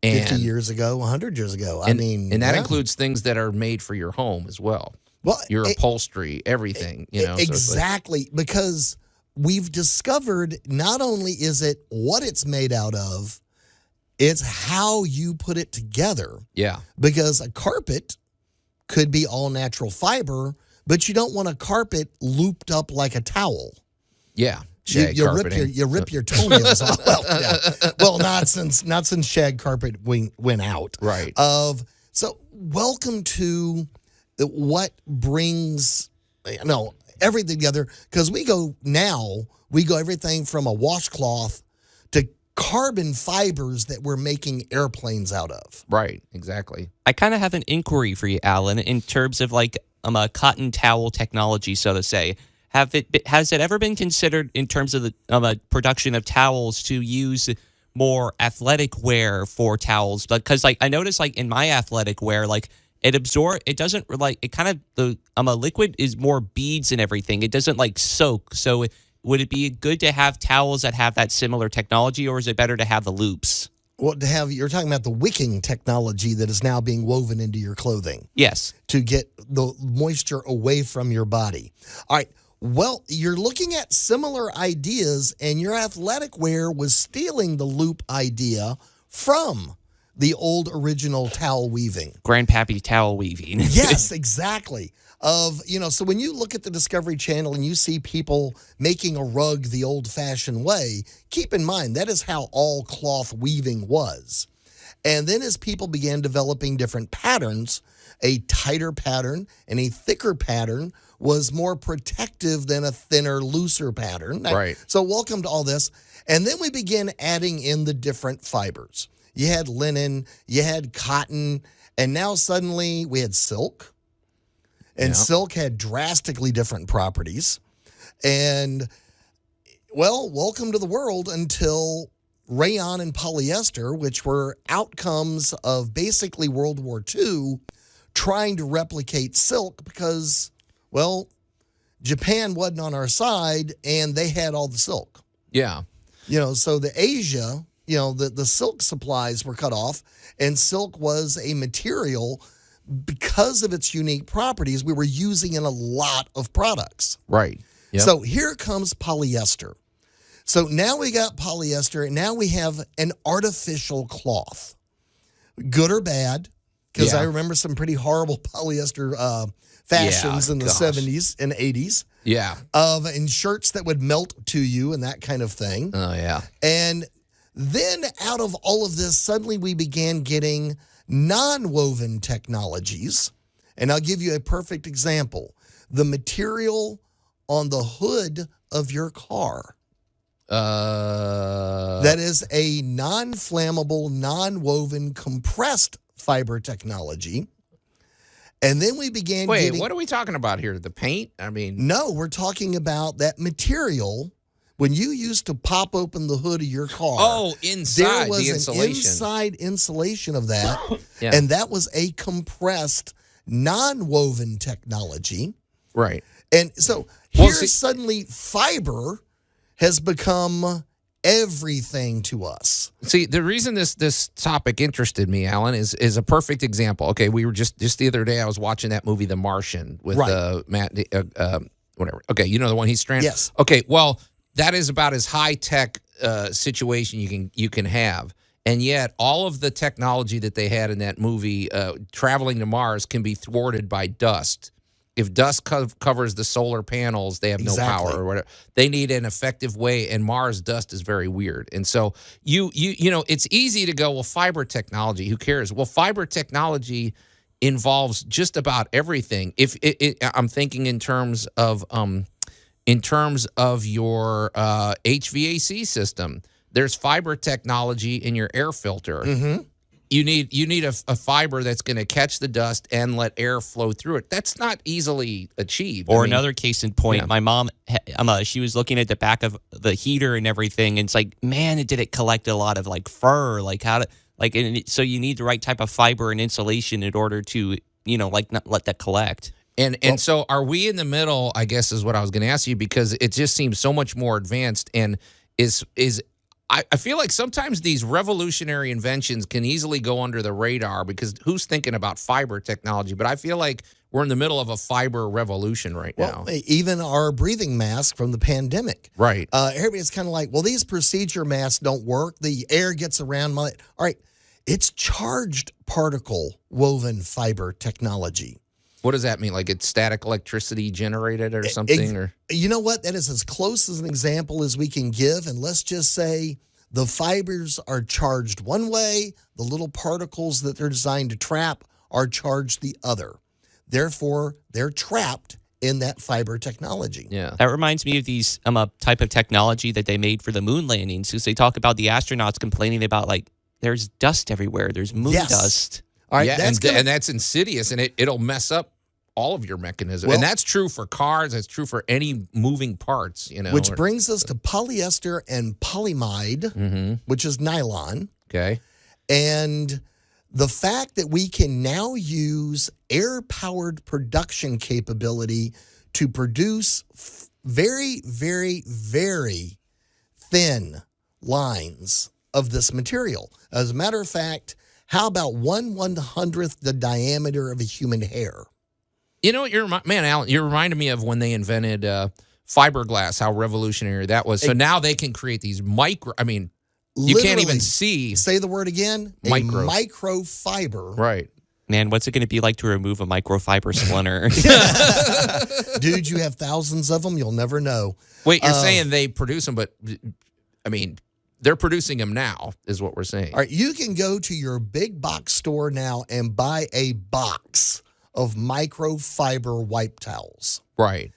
50 years ago, 100 years ago. And that includes things that are made for your home as well. Well, your upholstery, everything, Exactly, so because we've discovered not only is it what it's made out of, it's how you put it together. Yeah. Because a carpet could be all natural fiber, but you don't want a carpet looped up like a towel. Yeah. You rip your toenails off. Well, not since shag carpet went out. Right. So welcome to what brings everything together, because we go everything from a washcloth to carbon fibers that we're making airplanes out of. Right. Exactly. I kind of have an inquiry for you, Allan, in terms of like a cotton towel technology, so to say. Has it ever been considered in terms of the production of towels to use more athletic wear for towels? Because I noticed in my athletic wear, it doesn't the liquid is more beads and everything. It doesn't soak. So would it be good to have towels that have that similar technology, or is it better to have the loops? Well, you're talking about the wicking technology that is now being woven into your clothing. Yes. To get the moisture away from your body. All right. Well, you're looking at similar ideas, and your athletic wear was stealing the loop idea from the old original towel weaving. Grandpappy towel weaving. Yes, exactly. So when you look at the Discovery Channel and you see people making a rug the old-fashioned way, keep in mind that is how all cloth weaving was. And then as people began developing different patterns, a tighter pattern and a thicker pattern was more protective than a thinner, looser pattern. Right. So welcome to all this. And then we began adding in the different fibers. You had linen, you had cotton, and now suddenly we had silk. And silk had drastically different properties. And, well, welcome to the world until rayon and polyester, which were outcomes of basically World War II, trying to replicate silk because, well, Japan wasn't on our side and they had all the silk. Yeah. So the Asia, the silk supplies were cut off, and silk was a material, because of its unique properties, we were using in a lot of products. Right. Yep. So here comes polyester. So now we got polyester, and now we have an artificial cloth. Good or bad, because Yeah. I remember some pretty horrible polyester fashions Yeah, in the gosh. 70s and 80s Yeah. and shirts that would melt to you and that kind of thing. Oh, yeah. And then out of all of this, suddenly we began getting non-woven technologies. And I'll give you a perfect example. The material on the hood of your car. That is a non-flammable, non-woven, compressed fiber technology. And then we began Wait, getting... what are we talking about here? The paint? I mean, No, we're talking about that material. When you used to pop open the hood of your car, oh, there inside was the an insulation. inside insulation of that, Yeah. and that was a compressed, non-woven technology. Right. And so Well, here see- suddenly fiber has become everything to us. See, the reason this topic interested me, Alan, is a perfect example. Okay, we were just the other day I was watching that movie The Martian with Right. Matt whatever. Okay, you know the one he's stranded. Yes. Okay, well, that is about as high tech situation you can have. And yet, all of the technology that they had in that movie, traveling to Mars, can be thwarted by dust. If dust covers the solar panels, they have no Exactly. power or whatever. They need an effective way, and Mars dust is very weird. And so you know, it's easy to go, well, fiber technology, who cares? Well, fiber technology involves just about everything. If I'm thinking in terms of your HVAC system, there's fiber technology in your air filter. Mm-hmm. You need a fiber that's going to catch the dust and let air flow through it. That's not easily achieved. Or I mean, another case in point, yeah. my mom, she was looking at the back of the heater and everything, and it's like, man, did it collect a lot of like fur? Like so you need the right type of fiber and insulation in order to, not let that collect. And so are we in the middle, I guess is what I was going to ask you, because it just seems so much more advanced and I feel like sometimes these revolutionary inventions can easily go under the radar because who's thinking about fiber technology? But I feel like we're in the middle of a fiber revolution right now. Well, even our breathing mask from the pandemic. Right. Everybody's kind of like, well, these procedure masks don't work. The air gets around my... All right. It's charged particle woven fiber technology. What does that mean? Like it's static electricity generated or something? Or You know what? That is as close as an example as we can give. And let's just say the fibers are charged one way. The little particles that they're designed to trap are charged the other. Therefore, they're trapped in that fiber technology. Yeah. That reminds me of these type of technology that they made for the moon landings, because they talk about the astronauts complaining about, like, there's dust everywhere. There's moon dust. All right, yeah, that's and that's insidious, and it'll mess up all of your mechanism. Well- and that's true for cars. That's true for any moving parts, which brings us to polyester and polyamide, which is nylon. Okay. And the fact that we can now use air-powered production capability to produce very, very, very thin lines of this material. As a matter of fact, how about 1/100th the diameter of a human hair? You know what, man, Alan, you reminded me of when they invented fiberglass, how revolutionary that was. So now they can create these you can't even Literally, see. Say the word again. Micro. A microfiber. Right. Man, what's it going to be like to remove a microfiber splinter? Dude, you have thousands of them. You'll never know. Wait, you're saying they produce them, but they're producing them now, is what we're saying. All right, you can go to your big box store now and buy a box of microfiber wipe towels. Right.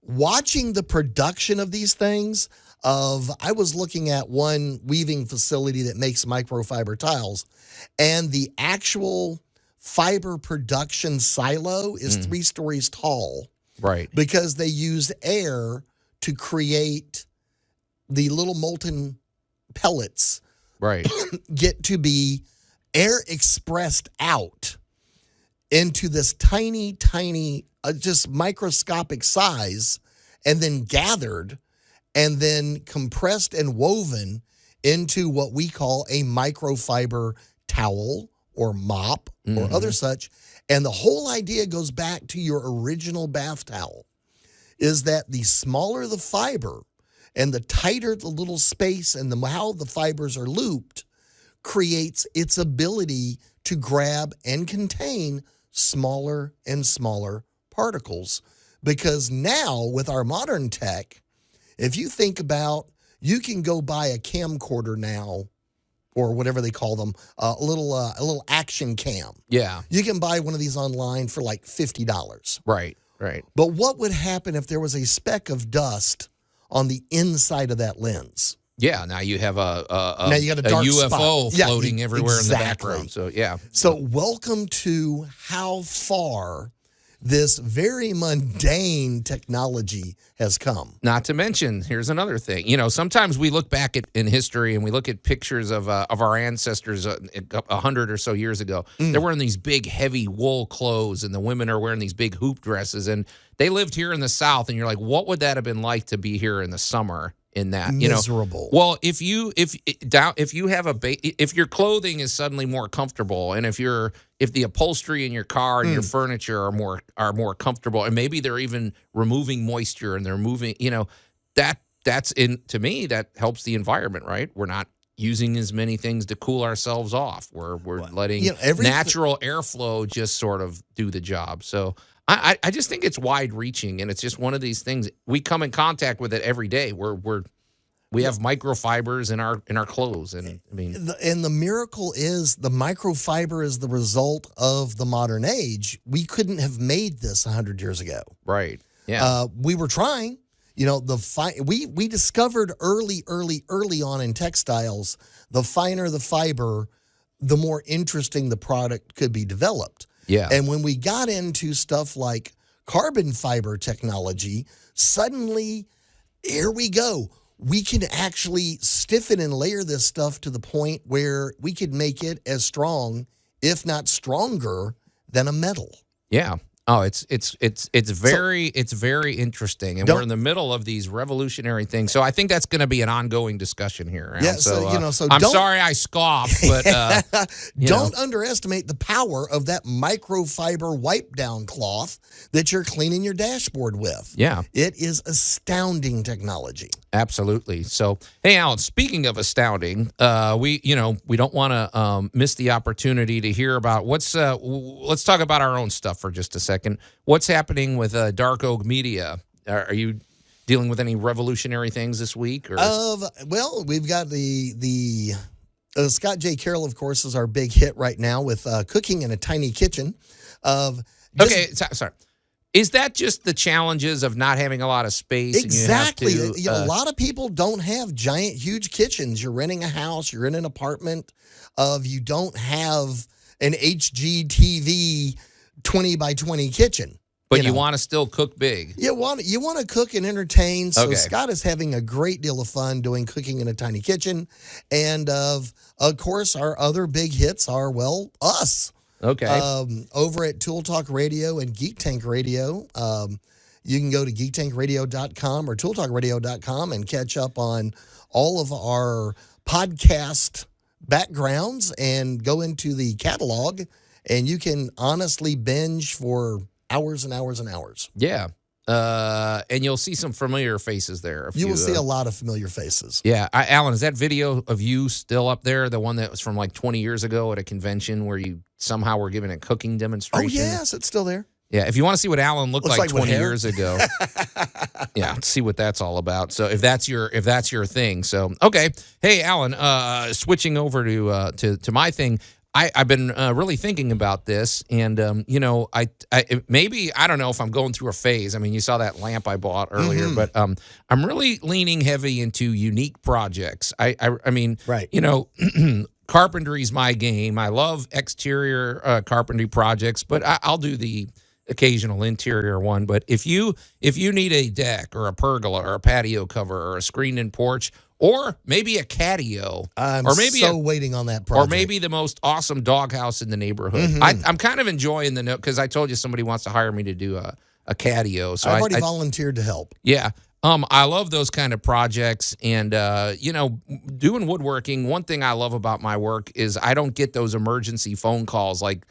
Watching the production of these things, I was looking at one weaving facility that makes microfiber tiles, and the actual fiber production silo is 3 stories tall. Right. Because they use air to create the little molten pellets Right. get to be air expressed out into this tiny, tiny, just microscopic size, and then gathered and then compressed and woven into what we call a microfiber towel or mop or other such. And the whole idea goes back to your original bath towel, is that the smaller the fiber and the tighter the little space and how the fibers are looped creates its ability to grab and contain smaller and smaller particles. Because now, with our modern tech, if you think about, you can go buy a camcorder now, or whatever they call them, a little action cam. Yeah. You can buy one of these online for like $50. Right. But what would happen if there was a speck of dust on the inside of that lens? Yeah, now you have now you got a dark UFO spot. floating everywhere in the Exactly. background. So, yeah. So welcome to how far this very mundane technology has come. Not to mention, here's another thing. Sometimes we look back in history and we look at pictures of our ancestors 100 or so years ago. They're wearing these big, heavy wool clothes, and the women are wearing these big hoop dresses. And they lived here in the South, and you're like, what would that have been like to be here in the summer? In that, Miserable. Well, if you have if your clothing is suddenly more comfortable, and if the upholstery in your car and your furniture are more comfortable, and maybe they're even removing moisture and they're moving, to me that helps the environment, right? We're not using as many things to cool ourselves off. We're letting natural airflow just sort of do the job. So I just think it's wide reaching, and it's just one of these things we come in contact with it every day. We have microfibers in our clothes, and I mean, and the miracle is the microfiber is the result of the modern age. We couldn't have made this 100 years ago, right? Yeah, we were trying. We discovered early on in textiles, the finer the fiber, the more interesting the product could be developed. Yeah. And when we got into stuff like carbon fiber technology, suddenly, here we go. We can actually stiffen and layer this stuff to the point where we could make it as strong, if not stronger, than a metal. Yeah. Oh, it's very interesting, and we're in the middle of these revolutionary things. So I think that's going to be an ongoing discussion here. Yeah, so so I'm sorry I scoffed, but don't underestimate the power of that microfiber wipe down cloth that you're cleaning your dashboard with. Yeah, it is astounding technology. Absolutely. So, hey, Allan, speaking of astounding, we don't want to miss the opportunity to hear about let's talk about our own stuff for just a second. What's happening with Dark Oak Media? Are you dealing with any revolutionary things this week? Or? Well, we've got the Scott J. Carroll, of course, is our big hit right now with Cooking in a Tiny Kitchen. Sorry. Is that just the challenges of not having a lot of space? Exactly. And you have to, a lot of people don't have giant, huge kitchens. You're renting a house. You're in an apartment. You don't have an HGTV 20 by 20 kitchen. But you want to still cook big. You want to cook and entertain. So okay. Scott is having a great deal of fun doing Cooking in a Tiny Kitchen. And, of course, our other big hits are, us. Okay. Over at Tool Talk Radio and Geek Tank Radio. You can go to geektankradio.com or tooltalkradio.com and catch up on all of our podcast backgrounds and go into the catalog, and you can honestly binge for hours and hours and hours. Yeah. And you'll see some familiar faces there. You will see a lot of familiar faces. Yeah. Allan, is that video of you still up there? The one that was from like 20 years ago at a convention where you somehow were giving a cooking demonstration? Oh, yes. It's still there. Yeah. If you want to see what Allan looked like 20 with hair. years ago, yeah, see what that's all about. So if that's your thing. So, okay. Hey, Allan, switching over to my thing. I've been really thinking about this, and I don't know if I'm going through a phase. I mean, you saw that lamp I bought earlier, but I'm really leaning heavy into unique projects. I mean, right. Carpentry's my game. I love exterior carpentry projects, but I'll do the occasional interior one. But if you need a deck or a pergola or a patio cover or a screened-in porch, or maybe a catio. Or maybe waiting on that project. Or maybe the most awesome doghouse in the neighborhood. I'm kind of enjoying the note because I told you somebody wants to hire me to do a catio. So I've already volunteered to help. Yeah. I love those kind of projects, and doing woodworking. One thing I love about my work is I don't get those emergency phone calls like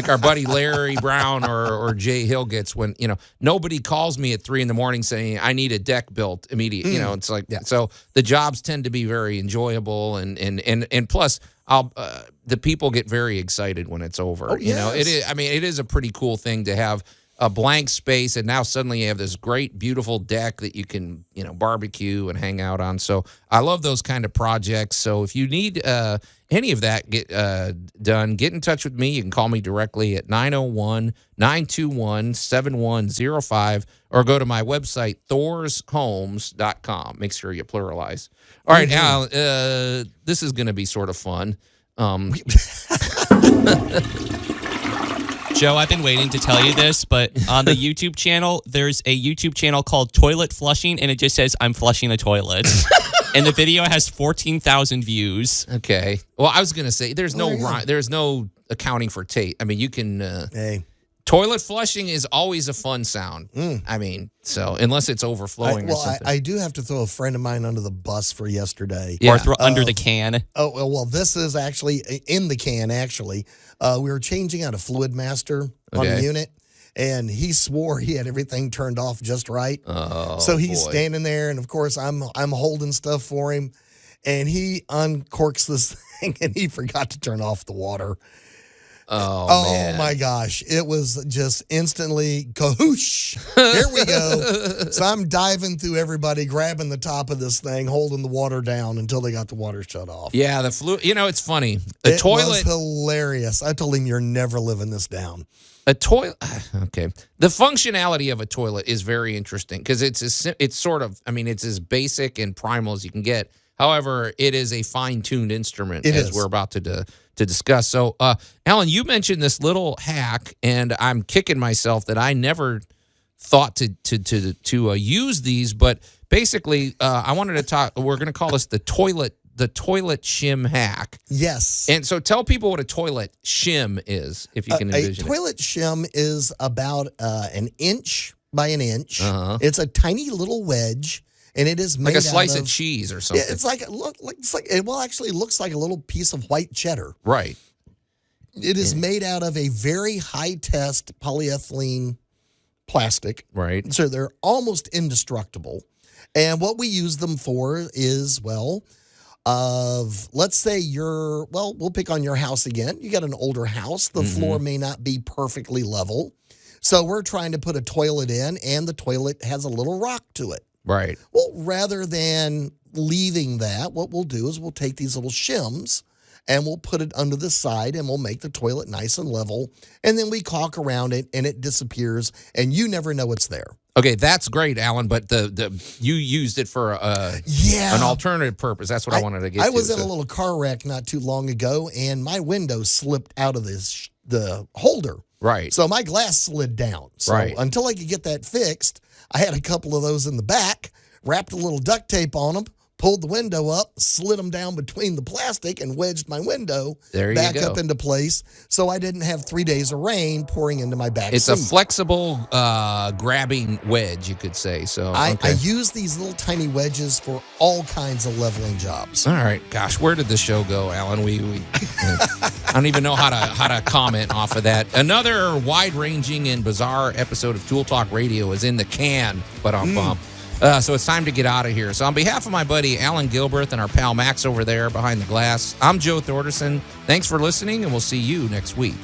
our buddy Larry Brown or Jay Hill gets when nobody calls me at 3 a.m. saying I need a deck built immediate. It's like so the jobs tend to be very enjoyable, and plus the people get very excited when it's over. Oh, yes. It is. I mean, it is a pretty cool thing to have a blank space, and now suddenly you have this great, beautiful deck that you can, barbecue and hang out on. So I love those kind of projects. So if you need any of that done, get in touch with me. You can call me directly at 901-921-7105 or go to my website, thorshomes.com. Make sure you pluralize. All right, Al, this is going to be sort of fun. Joe, I've been waiting to tell you this, but on the YouTube channel, there's a YouTube channel called Toilet Flushing, and it just says, I'm flushing a toilet. And the video has 14,000 views. Okay. Well, I was going to say, there's no accounting for tape. I mean, you can... Toilet flushing is always a fun sound. I mean, so unless it's overflowing or something. I do have to throw a friend of mine under the bus for yesterday. Yeah. Or throw under the can. Oh, well, this is actually in the can, actually. We were changing out a fluid master on the unit, and he swore he had everything turned off just right. Oh, so he's standing there, and of course, I'm holding stuff for him, and he uncorks this thing, and he forgot to turn off the water. Oh, man. My gosh. It was just instantly kahoosh. Here we go. So I'm diving through everybody, grabbing the top of this thing, holding the water down until they got the water shut off. Yeah, the fluid. It's funny. It was hilarious. I told him, you're never living this down. A toilet. Okay. The functionality of a toilet is very interesting because it's as basic and primal as you can get. However, it is a fine-tuned instrument, we're about to discuss. So, Allan, you mentioned this little hack, and I'm kicking myself that I never thought to use these. But basically, I wanted to talk. We're going to call this the toilet shim hack. Yes. And so, tell people what a toilet shim is, if you can envision it. A toilet shim is about an inch by an inch. Uh-huh. It's a tiny little wedge. And it is made like a slice of of cheese or something. It's like it actually looks like a little piece of white cheddar. Right. It is made out of a very high test polyethylene plastic. Right. So they're almost indestructible. And what we use them for is, let's say we'll pick on your house again. You got an older house. The floor may not be perfectly level. So we're trying to put a toilet in, and the toilet has a little rock to it. Right. Well, rather than leaving that, what we'll do is we'll take these little shims and we'll put it under the side and we'll make the toilet nice and level. And then we caulk around it and it disappears and you never know it's there. Okay, that's great, Allan, but you used it for an alternative purpose. That's what I wanted to get to. I was in a little car wreck not too long ago, and my window slipped out of the holder. Right. So my glass slid down. So until I could get that fixed, I had a couple of those in the back, wrapped a little duct tape on them, pulled the window up, slid them down between the plastic, and wedged my window back up into place so I didn't have 3 days of rain pouring into my back It's seat. a flexible grabbing wedge, you could say. So I use these little tiny wedges for all kinds of leveling jobs. All right. Gosh, where did the show go, Allan? I don't even know how to comment off of that. Another wide-ranging and bizarre episode of Tool Talk Radio is in the can, but so it's time to get out of here. So on behalf of my buddy Allan Gilbert and our pal Max over there behind the glass, I'm Joe Thorderson. Thanks for listening, and we'll see you next week.